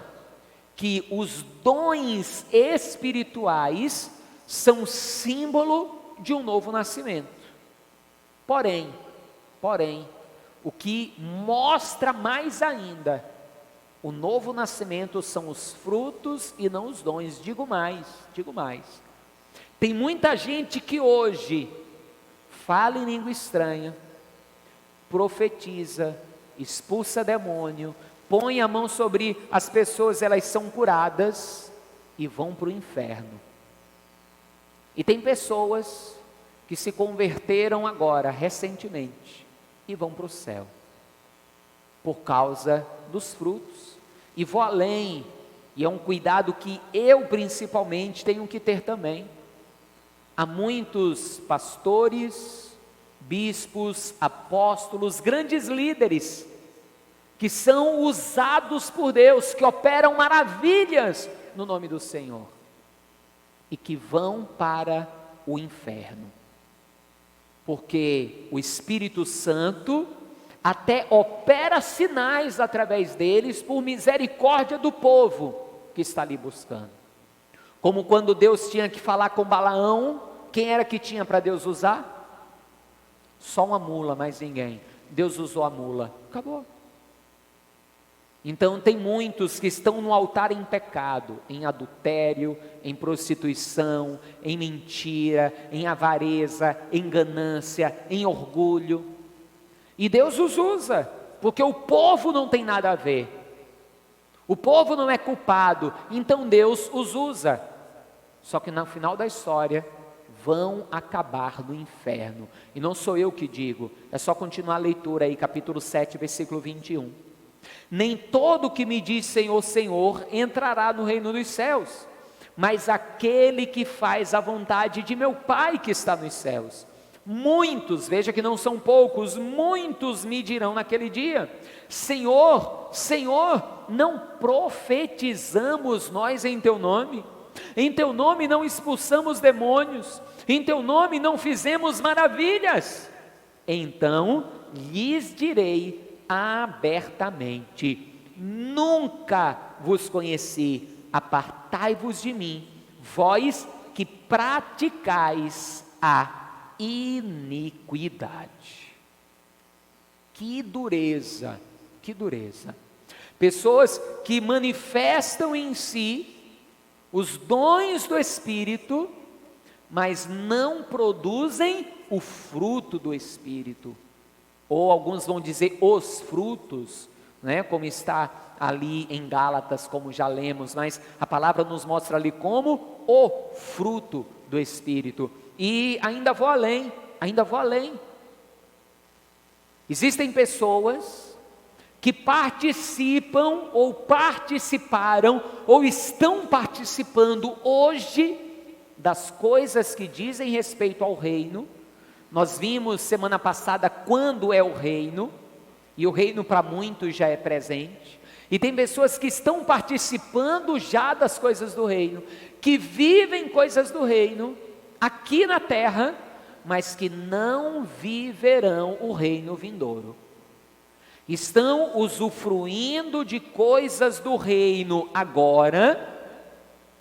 que os dons espirituais são símbolo de um novo nascimento. Porém, o que mostra mais ainda o novo nascimento são os frutos e não os dons. Digo mais. Tem muita gente que hoje fala em língua estranha, profetiza, expulsa demônio, põe a mão sobre as pessoas, elas são curadas e vão para o inferno. E tem pessoas que se converteram agora, recentemente, e vão para o céu, por causa dos frutos. E vou além, e é um cuidado que eu principalmente tenho que ter também. Há muitos pastores, bispos, apóstolos, grandes líderes, que são usados por Deus, que operam maravilhas no nome do Senhor, e que vão para o inferno, porque o Espírito Santo até opera sinais através deles, por misericórdia do povo que está ali buscando. Como quando Deus tinha que falar com Balaão, quem era que tinha para Deus usar? Só uma mula, mais ninguém. Deus usou a mula, acabou. Então tem muitos que estão no altar em pecado, em adultério, em prostituição, em mentira, em avareza, em ganância, em orgulho. E Deus os usa, porque o povo não tem nada a ver. O povo não é culpado, então Deus os usa. Só que no final da história, vão acabar no inferno. E não sou eu que digo, é só continuar a leitura aí, capítulo 7, versículo 21. Nem todo que me diz Senhor, Senhor, entrará no reino dos céus, mas aquele que faz a vontade de meu Pai que está nos céus. Muitos, veja que não são poucos, muitos me dirão naquele dia: Senhor, Senhor, não profetizamos nós em teu nome? Em teu nome não expulsamos demônios? Em teu nome não fizemos maravilhas? Então lhes direi abertamente: nunca vos conheci, apartai-vos de mim, vós que praticais a iniquidade. Que dureza, que dureza. Pessoas que manifestam em si os dons do Espírito, mas não produzem o fruto do Espírito, ou alguns vão dizer os frutos, né? Como está ali em Gálatas, como já lemos, mas a palavra nos mostra ali como o fruto do Espírito. E ainda vou além. Existem pessoas que participam, ou participaram, ou estão participando hoje das coisas que dizem respeito ao reino. Nós vimos semana passada quando é o reino, e o reino para muitos já é presente. E tem pessoas que estão participando já das coisas do reino, que vivem coisas do reino aqui na terra, mas que não viverão o reino vindouro. Estão usufruindo de coisas do reino agora,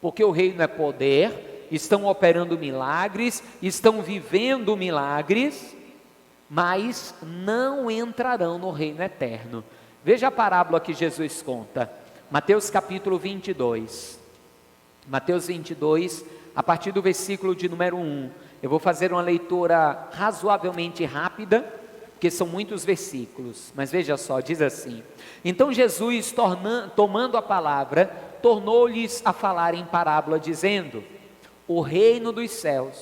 porque o reino é poder, estão operando milagres, estão vivendo milagres, mas não entrarão no reino eterno. Veja a parábola que Jesus conta, Mateus capítulo 22, Mateus 22, a partir do versículo de número 1, eu vou fazer uma leitura razoavelmente rápida, porque são muitos versículos, mas veja só, diz assim: então Jesus, tomando a palavra, tornou-lhes a falar em parábola, dizendo: o reino dos céus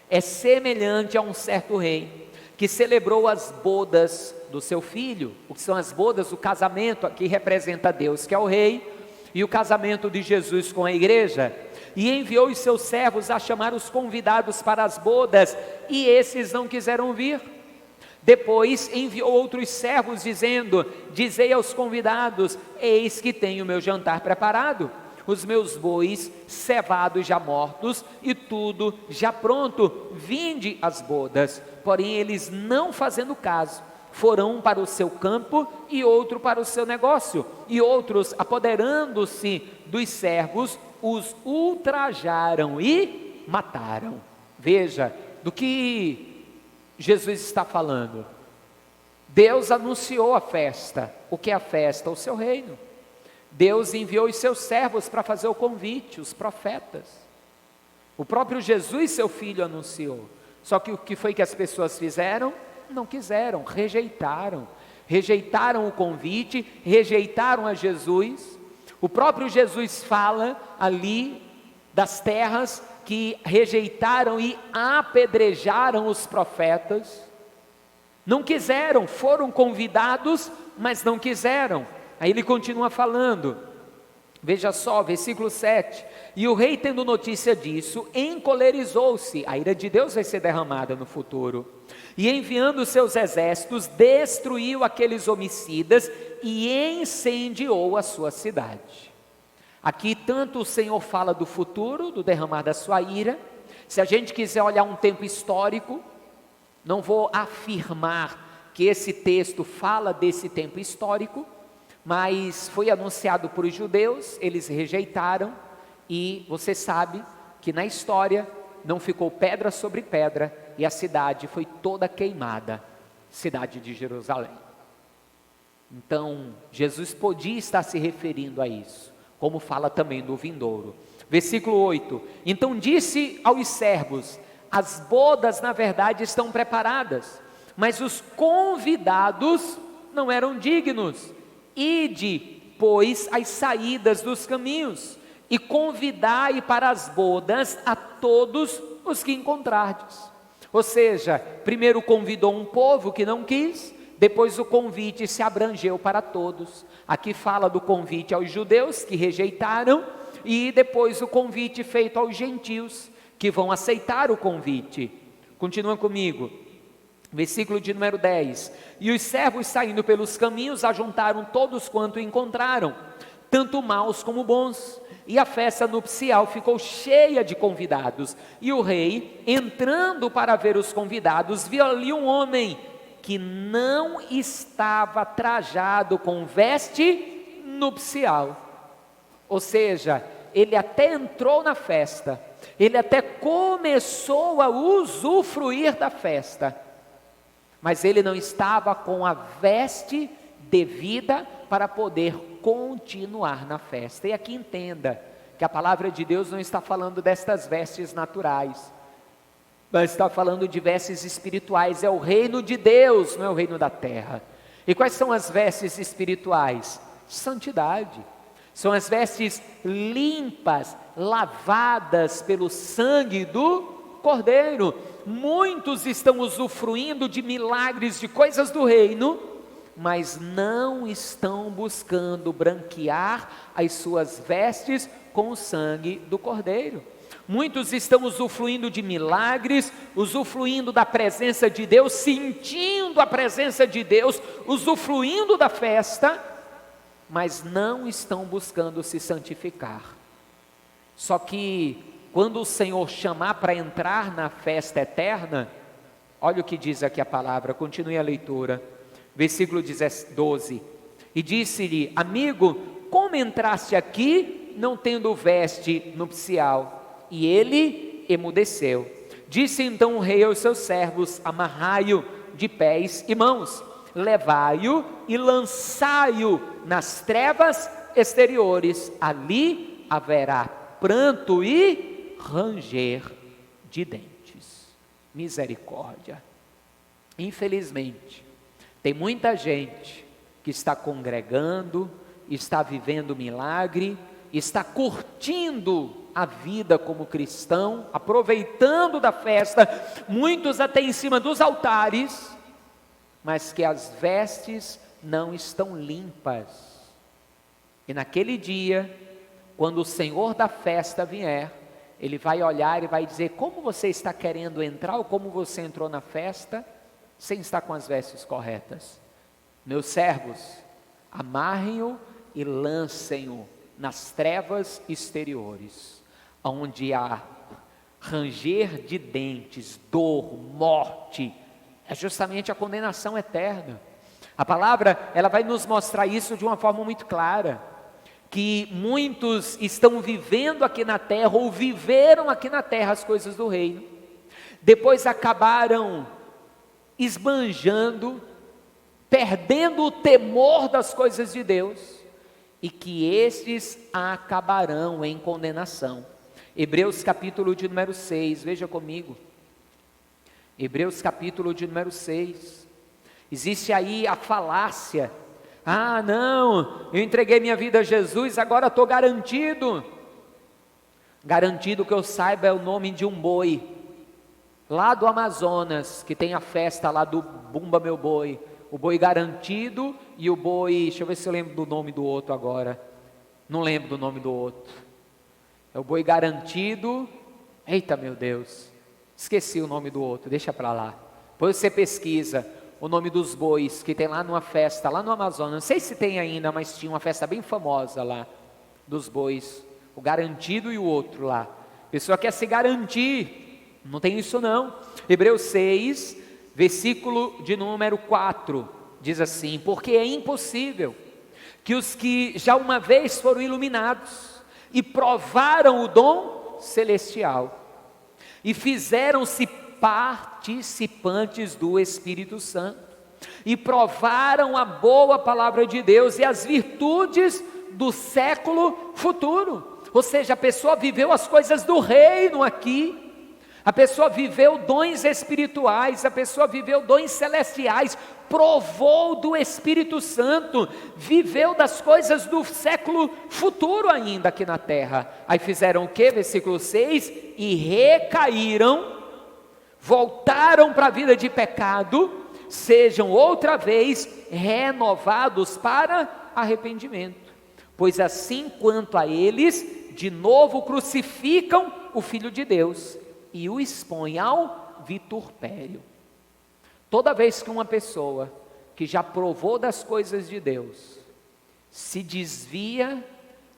é semelhante a um certo rei, que celebrou as bodas do seu filho. O que são as bodas? O casamento, aqui representa Deus, que é o rei, e o casamento de Jesus com a igreja. e enviou os seus servos a chamar os convidados para as bodas, e esses não quiseram vir. Depois enviou outros servos, dizendo: dizei aos convidados, eis que tenho o meu jantar preparado, os meus bois cevados já mortos, e tudo já pronto, vinde às bodas. Porém eles, não fazendo caso, foram um para o seu campo, e outro para o seu negócio, e outros, apoderando-se dos servos, os ultrajaram e mataram. Veja do que Jesus está falando. Deus anunciou a festa. O que é a festa? O seu reino. Deus enviou os seus servos para fazer o convite, os profetas. O próprio Jesus, seu filho, anunciou. Só que o que foi que as pessoas fizeram? Não quiseram, rejeitaram. Rejeitaram o convite, rejeitaram a Jesus. O próprio Jesus fala ali das terras que rejeitaram e apedrejaram os profetas. Não quiseram, foram convidados, mas não quiseram. Aí ele continua falando, veja só, versículo 7, e o rei, tendo notícia disso, encolerizou-se. A ira de Deus vai ser derramada no futuro, e enviando seus exércitos, destruiu aqueles homicidas e incendiou a sua cidade. Aqui tanto o Senhor fala do futuro, do derramar da sua ira. Se a gente quiser olhar um tempo histórico, não vou afirmar que esse texto fala desse tempo histórico, mas foi anunciado por os judeus, eles rejeitaram, e você sabe que na história não ficou pedra sobre pedra, e a cidade foi toda queimada, cidade de Jerusalém. Então Jesus podia estar se referindo a isso, como fala também do vindouro. Versículo 8, então disse aos servos: as bodas na verdade estão preparadas, mas os convidados não eram dignos. Ide, pois, às saídas dos caminhos, e convidai para as bodas a todos os que encontrardes. Ou seja, primeiro convidou um povo que não quis, depois o convite se abrangeu para todos. Aqui fala do convite aos judeus que rejeitaram, e depois o convite feito aos gentios que vão aceitar o convite. Continua comigo, versículo de número 10, e os servos saindo pelos caminhos ajuntaram todos quanto encontraram, tanto maus como bons, e a festa nupcial ficou cheia de convidados. E o rei, entrando para ver os convidados, viu ali um homem que não estava trajado com veste nupcial. Ou seja, ele até entrou na festa, ele até começou a usufruir da festa, mas ele não estava com a veste devida para poder continuar na festa. E aqui entenda que a palavra de Deus não está falando destas vestes naturais, mas está falando de vestes espirituais. É o reino de Deus, não é o reino da terra. E quais são as vestes espirituais? Santidade. São as vestes limpas, lavadas pelo sangue do Cordeiro. Muitos estão usufruindo de milagres, de coisas do reino, mas não estão buscando branquear as suas vestes com o sangue do Cordeiro. Muitos estão usufruindo de milagres, usufruindo da presença de Deus, sentindo a presença de Deus, usufruindo da festa, mas não estão buscando se santificar. Só que quando o Senhor chamar para entrar na festa eterna, olha o que diz aqui a palavra, continue a leitura, versículo 12, e disse-lhe: amigo, como entraste aqui, não tendo veste nupcial? E ele emudeceu. Disse então o rei aos seus servos: amarrai-o de pés e mãos, levai-o e lançai-o nas trevas exteriores, ali haverá pranto e ranger de dentes. Misericórdia. Infelizmente, tem muita gente que está congregando, está vivendo milagre, está curtindo a vida como cristão, aproveitando da festa, muitos até em cima dos altares, mas que as vestes não estão limpas. E naquele dia, quando o Senhor da festa vier, Ele vai olhar e vai dizer: como você está querendo entrar, ou como você entrou na festa, sem estar com as vestes corretas? Meus servos, amarrem-o e lancem-o nas trevas exteriores, onde há ranger de dentes, dor, morte. É justamente a condenação eterna. A palavra, ela vai nos mostrar isso de uma forma muito clara, que muitos estão vivendo aqui na terra, ou viveram aqui na terra as coisas do reino, depois acabaram esbanjando, perdendo o temor das coisas de Deus, e que estes acabarão em condenação. Hebreus capítulo de número 6, veja comigo. Hebreus capítulo de número 6. Existe aí a falácia: ah não, eu entreguei minha vida a Jesus, agora estou garantido. Garantido, que eu saiba, é o nome de um boi, lá do Amazonas, que tem a festa lá do Bumba Meu Boi. O boi garantido e o boi, deixa eu ver se eu lembro do nome do outro agora. Não lembro do nome do outro. É o boi garantido, eita meu Deus, esqueci o nome do outro, deixa para lá. Depois você pesquisa o nome dos bois que tem lá numa festa, lá no Amazonas. Não sei se tem ainda, mas tinha uma festa bem famosa lá, dos bois. O garantido e o outro lá. A pessoa quer se garantir, não tem isso não. Hebreus 6, versículo de número 4, diz assim: porque é impossível que os que já uma vez foram iluminados e provaram o dom celestial e fizeram-se participantes do Espírito Santo, e provaram a boa palavra de Deus e as virtudes do século futuro. Ou seja, a pessoa viveu as coisas do reino aqui, a pessoa viveu dons espirituais, a pessoa viveu dons celestiais, provou do Espírito Santo, viveu das coisas do século futuro ainda aqui na terra. Aí fizeram o que? Versículo 6, e recaíram, voltaram para a vida de pecado, sejam outra vez renovados para arrependimento. Pois assim quanto a eles, de novo crucificam o Filho de Deus e o expõem ao vitupério. Toda vez que uma pessoa que já provou das coisas de Deus se desvia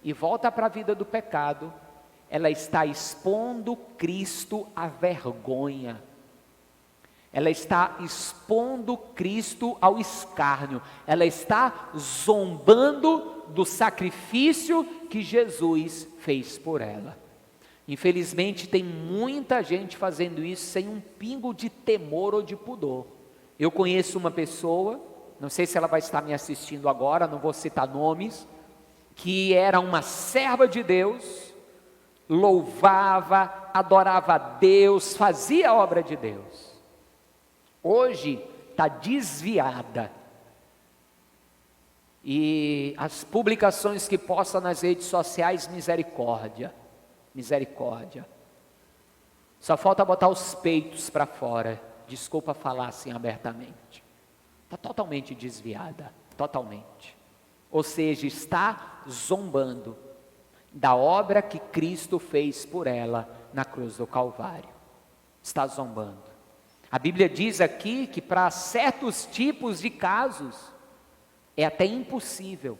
e volta para a vida do pecado, ela está expondo Cristo à vergonha. Ela está expondo Cristo ao escárnio. Ela está zombando do sacrifício que Jesus fez por ela. Infelizmente tem muita gente fazendo isso sem um pingo de temor ou de pudor. Eu conheço uma pessoa, não sei se ela vai estar me assistindo agora, não vou citar nomes, que era uma serva de Deus, louvava, adorava a Deus, fazia a obra de Deus. Hoje está desviada. E as publicações que posta nas redes sociais, misericórdia. Misericórdia. Só falta botar os peitos para fora. Desculpa falar assim abertamente. Está totalmente desviada. Totalmente. Ou seja, está zombando da obra que Cristo fez por ela na cruz do Calvário. Está zombando. A Bíblia diz aqui que para certos tipos de casos, é até impossível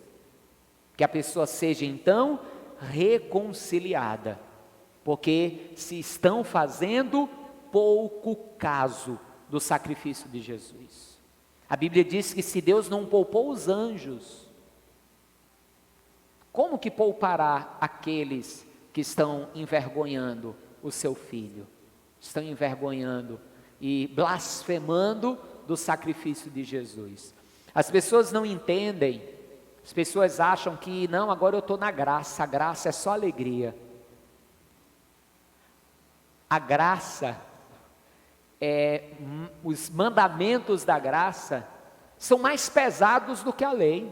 que a pessoa seja então reconciliada, porque se estão fazendo pouco caso do sacrifício de Jesus. A Bíblia diz que se Deus não poupou os anjos, como que poupará aqueles que estão envergonhando o seu filho? Estão envergonhando e blasfemando do sacrifício de Jesus. As pessoas não entendem, as pessoas acham que não, agora eu estou na graça, a graça é só alegria. A graça, os mandamentos da graça são mais pesados do que a lei.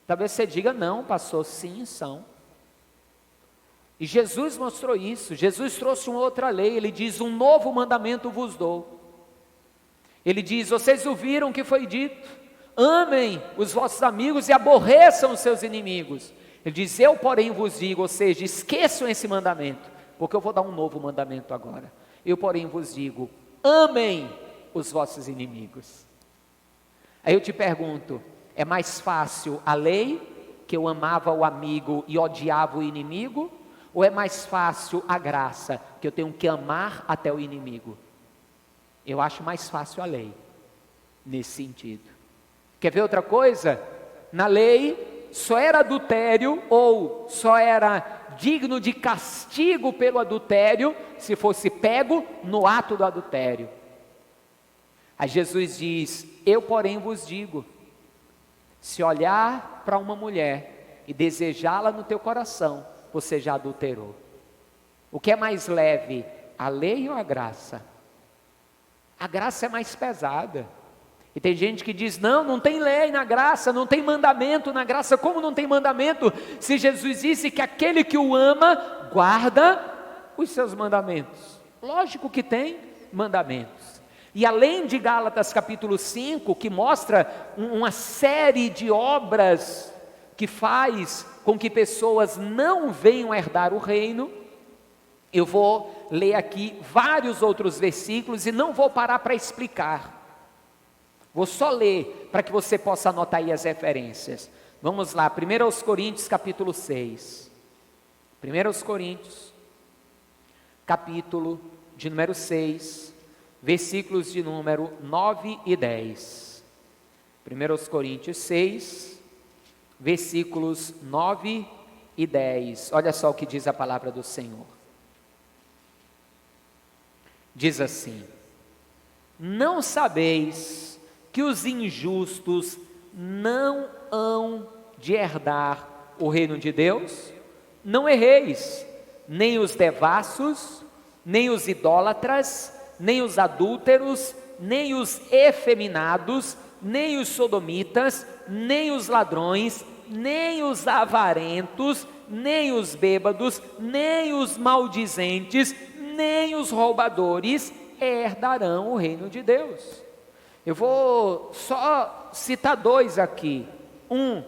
Talvez você diga, não pastor, sim são. E Jesus mostrou isso. Jesus trouxe uma outra lei. Ele diz, um novo mandamento vos dou. Ele diz, vocês ouviram o que foi dito, amem os vossos amigos e aborreçam os seus inimigos. Ele diz, eu porém vos digo, ou seja, esqueçam esse mandamento, porque eu vou dar um novo mandamento agora. Eu, porém, vos digo: amem os vossos inimigos. Aí eu te pergunto, é mais fácil a lei, que eu amava o amigo e odiava o inimigo? Ou é mais fácil a graça, que eu tenho que amar até o inimigo? Eu acho mais fácil a lei, nesse sentido. Quer ver outra coisa? Na lei, só era adultério, ou só era digno de castigo pelo adultério, se fosse pego no ato do adultério. Aí Jesus diz: eu, porém, vos digo, se olhar para uma mulher e desejá-la no teu coração, você já adulterou. O que é mais leve, a lei ou a graça? A graça é mais pesada. E tem gente que diz: não, não tem lei na graça, não tem mandamento na graça. Como não tem mandamento? Se Jesus disse que aquele que o ama, guarda os seus mandamentos. Lógico que tem mandamentos. E além de Gálatas capítulo 5, que mostra uma série de obras que faz com que pessoas não venham herdar o reino, eu vou ler aqui vários outros versículos e não vou parar para explicar. Vou só ler para que você possa anotar aí as referências. Vamos lá, 1 Coríntios capítulo 6. 1 Coríntios, capítulo de número 6, versículos de número 9 e 10. 1 Coríntios 6, versículos 9 e 10. Olha só o que diz a palavra do Senhor. Diz assim: não sabeis que os injustos não hão de herdar o reino de Deus? Não erreis, nem os devassos, nem os idólatras, nem os adúlteros, nem os efeminados, nem os sodomitas, nem os ladrões, nem os avarentos, nem os bêbados, nem os maldizentes, nem os roubadores herdarão o reino de Deus. Eu vou só citar dois aqui. Um,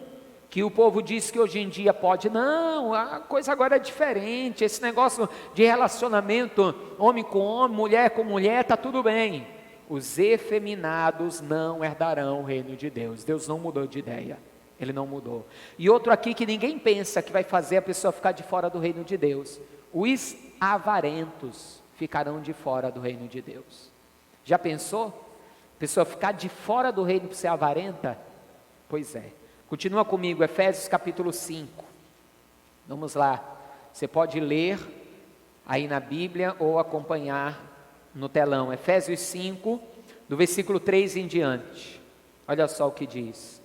que o povo diz que hoje em dia pode. Não, a coisa agora é diferente. Esse negócio de relacionamento homem com homem, mulher com mulher, está tudo bem. Os efeminados não herdarão o reino de Deus. Deus não mudou de ideia. Ele não mudou. E outro aqui que ninguém pensa que vai fazer a pessoa ficar de fora do reino de Deus: os avarentos ficarão de fora do reino de Deus. Já pensou? A pessoa ficar de fora do reino por ser avarenta? Pois é. Continua comigo, Efésios capítulo 5. Vamos lá. Você pode ler aí na Bíblia ou acompanhar no telão. Efésios 5, do versículo 3 em diante. Olha só o que diz: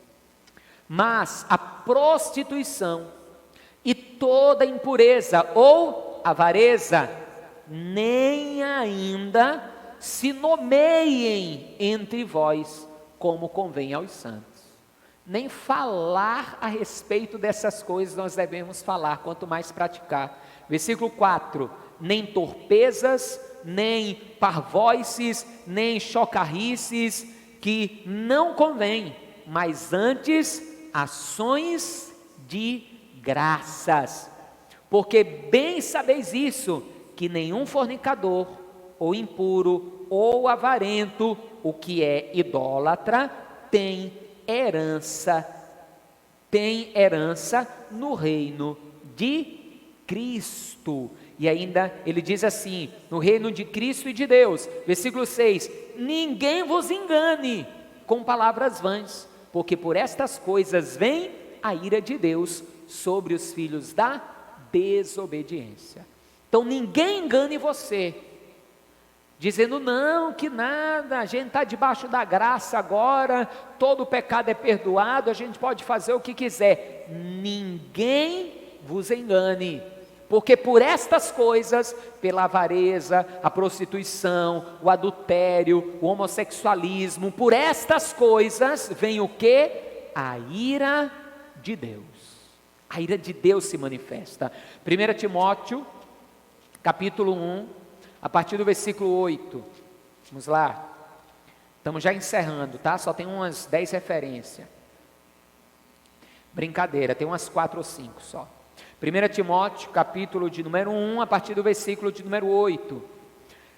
mas a prostituição e toda impureza ou avareza nem ainda se nomeiem entre vós como convém aos santos. Nem falar a respeito dessas coisas nós devemos falar, quanto mais praticar. Versículo 4: nem torpezas, nem parvoices, nem chocarrices, que não convém, mas antes ações de graças. Porque bem sabeis isso, que nenhum fornicador, ou impuro, ou avarento, o que é idólatra, tem herança no reino de Cristo. E ainda ele diz assim: no reino de Cristo e de Deus. Versículo 6: ninguém vos engane com palavras vãs, porque por estas coisas vem a ira de Deus sobre os filhos da desobediência. Então ninguém engane você, dizendo: não, que nada, a gente está debaixo da graça agora, todo pecado é perdoado, a gente pode fazer o que quiser. Ninguém vos engane, porque por estas coisas, pela avareza, a prostituição, o adultério, o homossexualismo, por estas coisas vem o que? A ira de Deus. A ira de Deus se manifesta. 1 Timóteo, capítulo 1, a partir do versículo 8, vamos lá, estamos já encerrando, tá? Só tem umas 10 referências, brincadeira, tem umas 4 ou 5 só. 1 Timóteo, capítulo de número 1, a partir do versículo de número 8.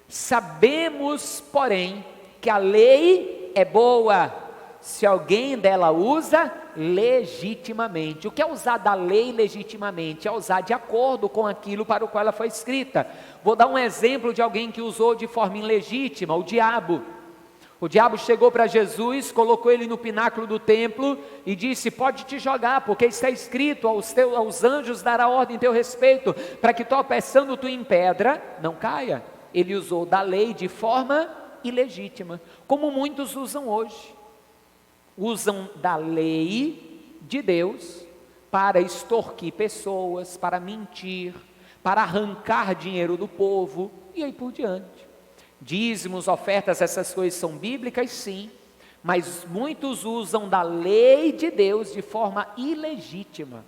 Sabemos, porém, que a lei é boa, se alguém dela usa legitimamente. O que é usar da lei legitimamente? É usar de acordo com aquilo para o qual ela foi escrita. Vou dar um exemplo de alguém que usou de forma ilegítima: o diabo. O diabo chegou para Jesus, colocou ele no pináculo do templo e disse: pode te jogar, porque está escrito, aos anjos dará ordem em teu respeito, para que tropeçando tu em pedra, não caia. Ele usou da lei de forma ilegítima, como muitos usam hoje. Usam da lei de Deus para extorquir pessoas, para mentir, para arrancar dinheiro do povo, e aí por diante. Dízimos, ofertas, essas coisas são bíblicas, sim, mas muitos usam da lei de Deus de forma ilegítima,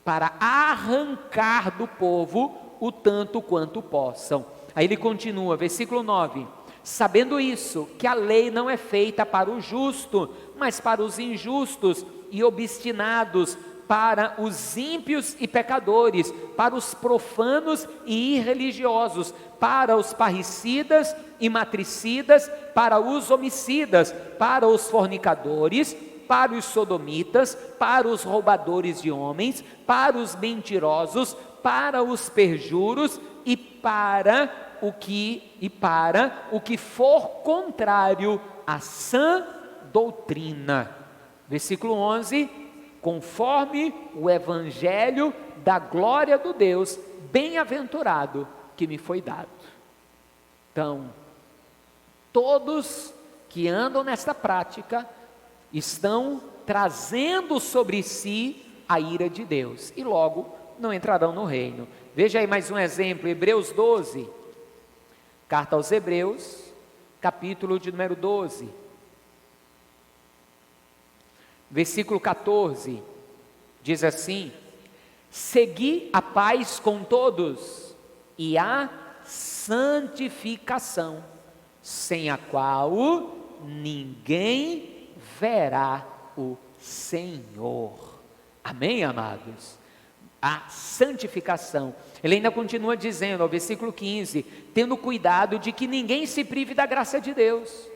para arrancar do povo o tanto quanto possam. Aí ele continua, versículo 9: sabendo isso, que a lei não é feita para o justo, mas para os injustos e obstinados, para os ímpios e pecadores, para os profanos e irreligiosos, para os parricidas e matricidas, para os homicidas, para os fornicadores, para os sodomitas, para os roubadores de homens, para os mentirosos, para os perjuros e para o que for contrário à sã doutrina. Versículo 11: conforme o evangelho da glória do Deus bem-aventurado que me foi dado. Então, todos que andam nesta prática estão trazendo sobre si a ira de Deus, e logo não entrarão no reino. Veja aí mais um exemplo, Hebreus 12, carta aos Hebreus, capítulo de número 12, versículo 14, diz assim: segui a paz com todos e a santificação, sem a qual ninguém verá o Senhor. Amém, amados? A santificação. Ele ainda continua dizendo, ao versículo 15: tendo cuidado de que ninguém se prive da graça de Deus.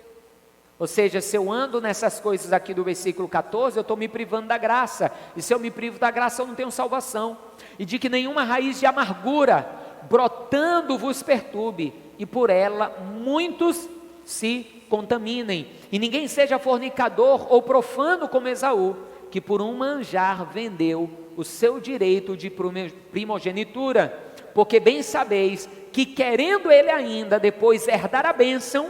Ou seja, se eu ando nessas coisas aqui do versículo 14, eu estou me privando da graça, e se eu me privo da graça, eu não tenho salvação. E de que nenhuma raiz de amargura brotando vos perturbe, e por ela muitos se contaminem, e ninguém seja fornicador ou profano como Esaú, que por um manjar vendeu o seu direito de primogenitura, porque bem sabeis que querendo ele ainda depois herdar a bênção,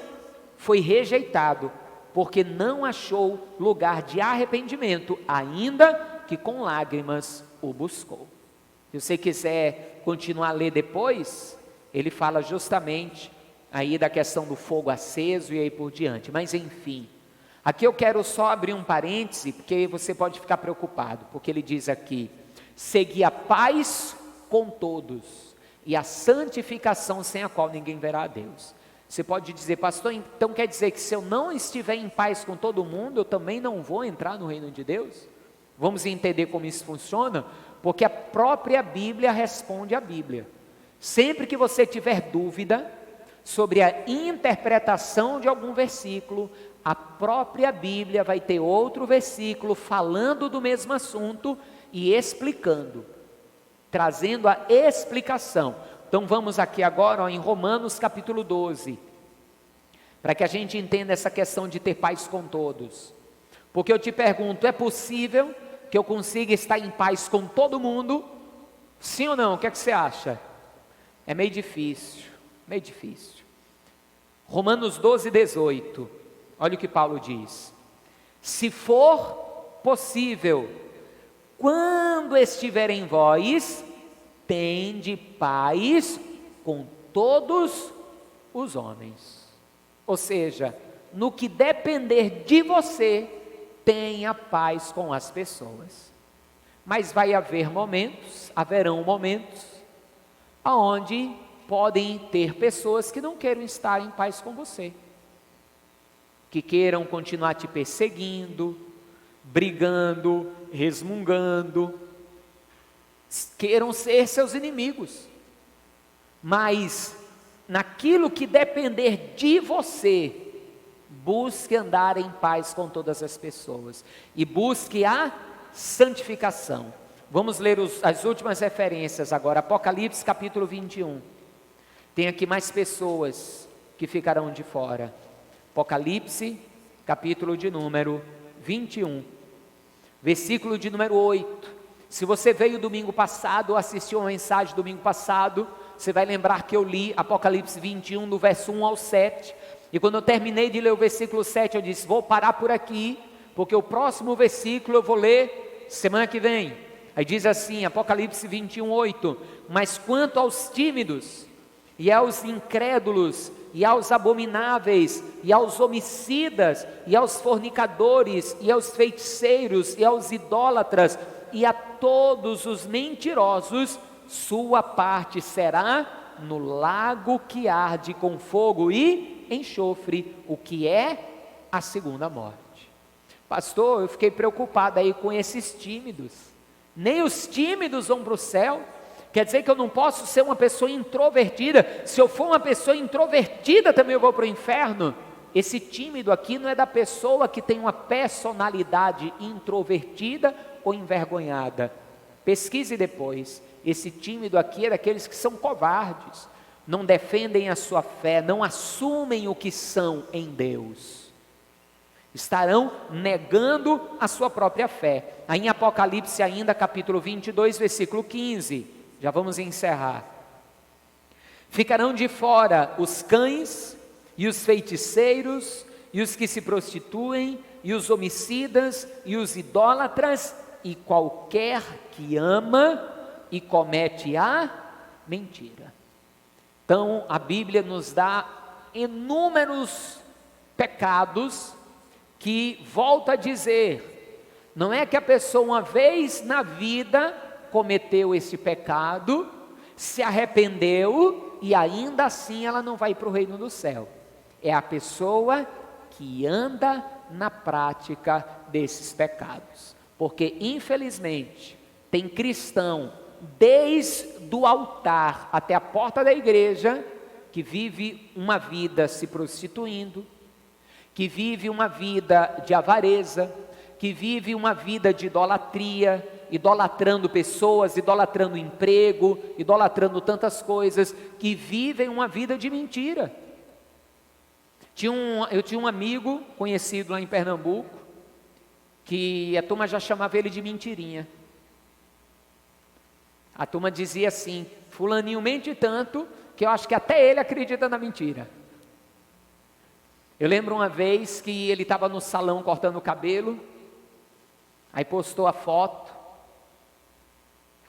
foi rejeitado, porque não achou lugar de arrependimento, ainda que com lágrimas o buscou. Se você quiser continuar a ler depois, ele fala justamente aí da questão do fogo aceso e aí por diante. Mas enfim, aqui eu quero só abrir um parêntese, porque você pode ficar preocupado, porque ele diz aqui: segui a paz com todos e a santificação, sem a qual ninguém verá a Deus. Você pode dizer: pastor, então quer dizer que se eu não estiver em paz com todo mundo, eu também não vou entrar no reino de Deus? Vamos entender como isso funciona? Porque a própria Bíblia responde à Bíblia. Sempre que você tiver dúvida sobre a interpretação de algum versículo, a própria Bíblia vai ter outro versículo falando do mesmo assunto e explicando, trazendo a explicação. Então vamos aqui agora em Romanos capítulo 12, para que a gente entenda essa questão de ter paz com todos. Porque eu te pergunto, é possível que eu consiga estar em paz com todo mundo? Sim ou não? O que é que você acha? É meio difícil, meio difícil. Romanos 12, 18, olha o que Paulo diz: se for possível, quando estiver em vós, tende paz com todos os homens. Ou seja, no que depender de você, tenha paz com as pessoas. Mas haverão momentos onde podem ter pessoas que não queiram estar em paz com você, que queiram continuar te perseguindo, brigando, resmungando. queiram ser seus inimigos. Mas naquilo que depender de você, busque andar em paz com todas as pessoas e busque a santificação. Vamos ler as últimas referências agora. Apocalipse capítulo 21. Tem aqui mais pessoas que ficarão de fora. Apocalipse capítulo de número 21, versículo de número 8. Se você veio domingo passado ou assistiu a mensagem domingo passado, você vai lembrar que eu li Apocalipse 21, do verso 1 ao 7. E quando eu terminei de ler o versículo 7, eu disse, vou parar por aqui, porque o próximo versículo eu vou ler semana que vem. Aí diz assim, Apocalipse 21, 8. Mas quanto aos tímidos, e aos incrédulos, e aos abomináveis, e aos homicidas, e aos fornicadores, e aos feiticeiros, e aos idólatras, e a todos os mentirosos, sua parte será no lago que arde com fogo e enxofre, o que é a segunda morte. Pastor, eu fiquei preocupado aí com esses tímidos. Nem os tímidos vão para o céu. Quer dizer que eu não posso ser uma pessoa introvertida? Se eu for uma pessoa introvertida, também eu vou para o inferno? Esse tímido aqui não é da pessoa que tem uma personalidade introvertida ou envergonhada. Pesquise depois. Esse tímido aqui é daqueles que são covardes, não defendem a sua fé, não assumem o que são em Deus. Estarão negando a sua própria fé. Aí em Apocalipse ainda, capítulo 22, versículo 15. Já vamos encerrar. Ficarão de fora os cães, e os feiticeiros, e os que se prostituem, e os homicidas, e os idólatras, e qualquer que ama e comete a mentira. Então a Bíblia nos dá inúmeros pecados que, volta a dizer, não é que a pessoa uma vez na vida cometeu esse pecado, se arrependeu e ainda assim ela não vai para o reino do céu. É a pessoa que anda na prática desses pecados, porque infelizmente tem cristão desde o altar até a porta da igreja que vive uma vida se prostituindo, que vive uma vida de avareza, que vive uma vida de idolatria, idolatrando pessoas, idolatrando emprego, idolatrando tantas coisas, que vivem uma vida de mentira. Eu tinha um amigo conhecido lá em Pernambuco, que a turma já chamava ele de mentirinha. A turma dizia assim, fulaninho mente tanto, que eu acho que até ele acredita na mentira. Eu lembro uma vez que ele estava no salão cortando o cabelo, aí postou a foto,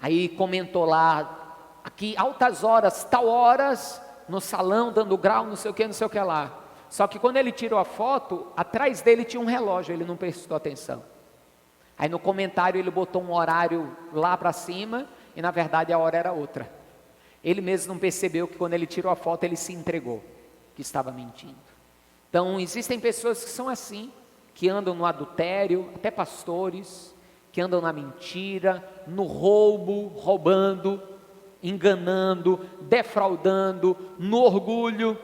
aí comentou lá, aqui altas horas, tal horas, no salão dando grau, não sei o que lá. Só que quando ele tirou a foto, atrás dele tinha um relógio, ele não prestou atenção. Aí no comentário ele botou um horário lá para cima, e na verdade a hora era outra. Ele mesmo não percebeu que quando ele tirou a foto ele se entregou, que estava mentindo. Então existem pessoas que são assim, que andam no adultério, até pastores, que andam na mentira, no roubo, roubando, enganando, defraudando, no orgulho,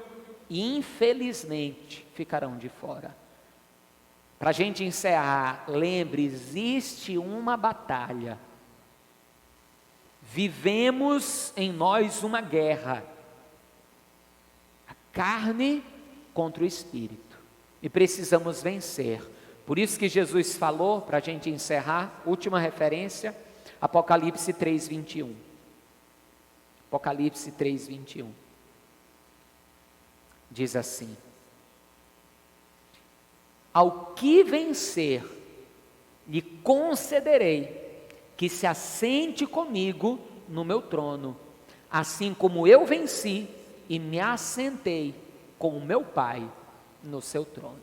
e infelizmente ficarão de fora. Para a gente encerrar, lembre, existe uma batalha. Vivemos em nós uma guerra, a carne contra o espírito, e precisamos vencer. Por isso que Jesus falou, para a gente encerrar, última referência, Apocalipse 3:21. Apocalipse 3:21. Diz assim: ao que vencer, lhe concederei que se assente comigo no meu trono, assim como eu venci e me assentei com o meu Pai no seu trono.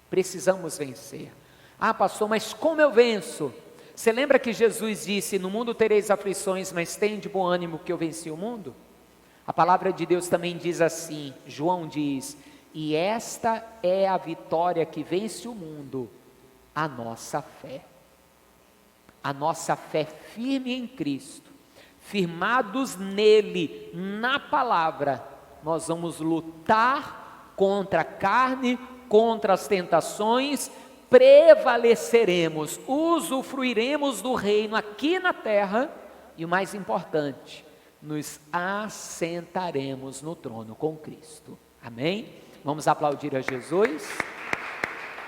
Precisamos vencer. Ah, pastor, mas como eu venço? Você lembra que Jesus disse, no mundo tereis aflições, mas tende bom ânimo que eu venci o mundo? A palavra de Deus também diz assim, João diz, e esta é a vitória que vence o mundo, a nossa fé. A nossa fé firme em Cristo. firmados nele, na palavra, nós vamos lutar contra a carne, contra as tentações, prevaleceremos, usufruiremos do reino aqui na terra e o mais importante, nos assentaremos no trono com Cristo. Amém? Vamos aplaudir a Jesus.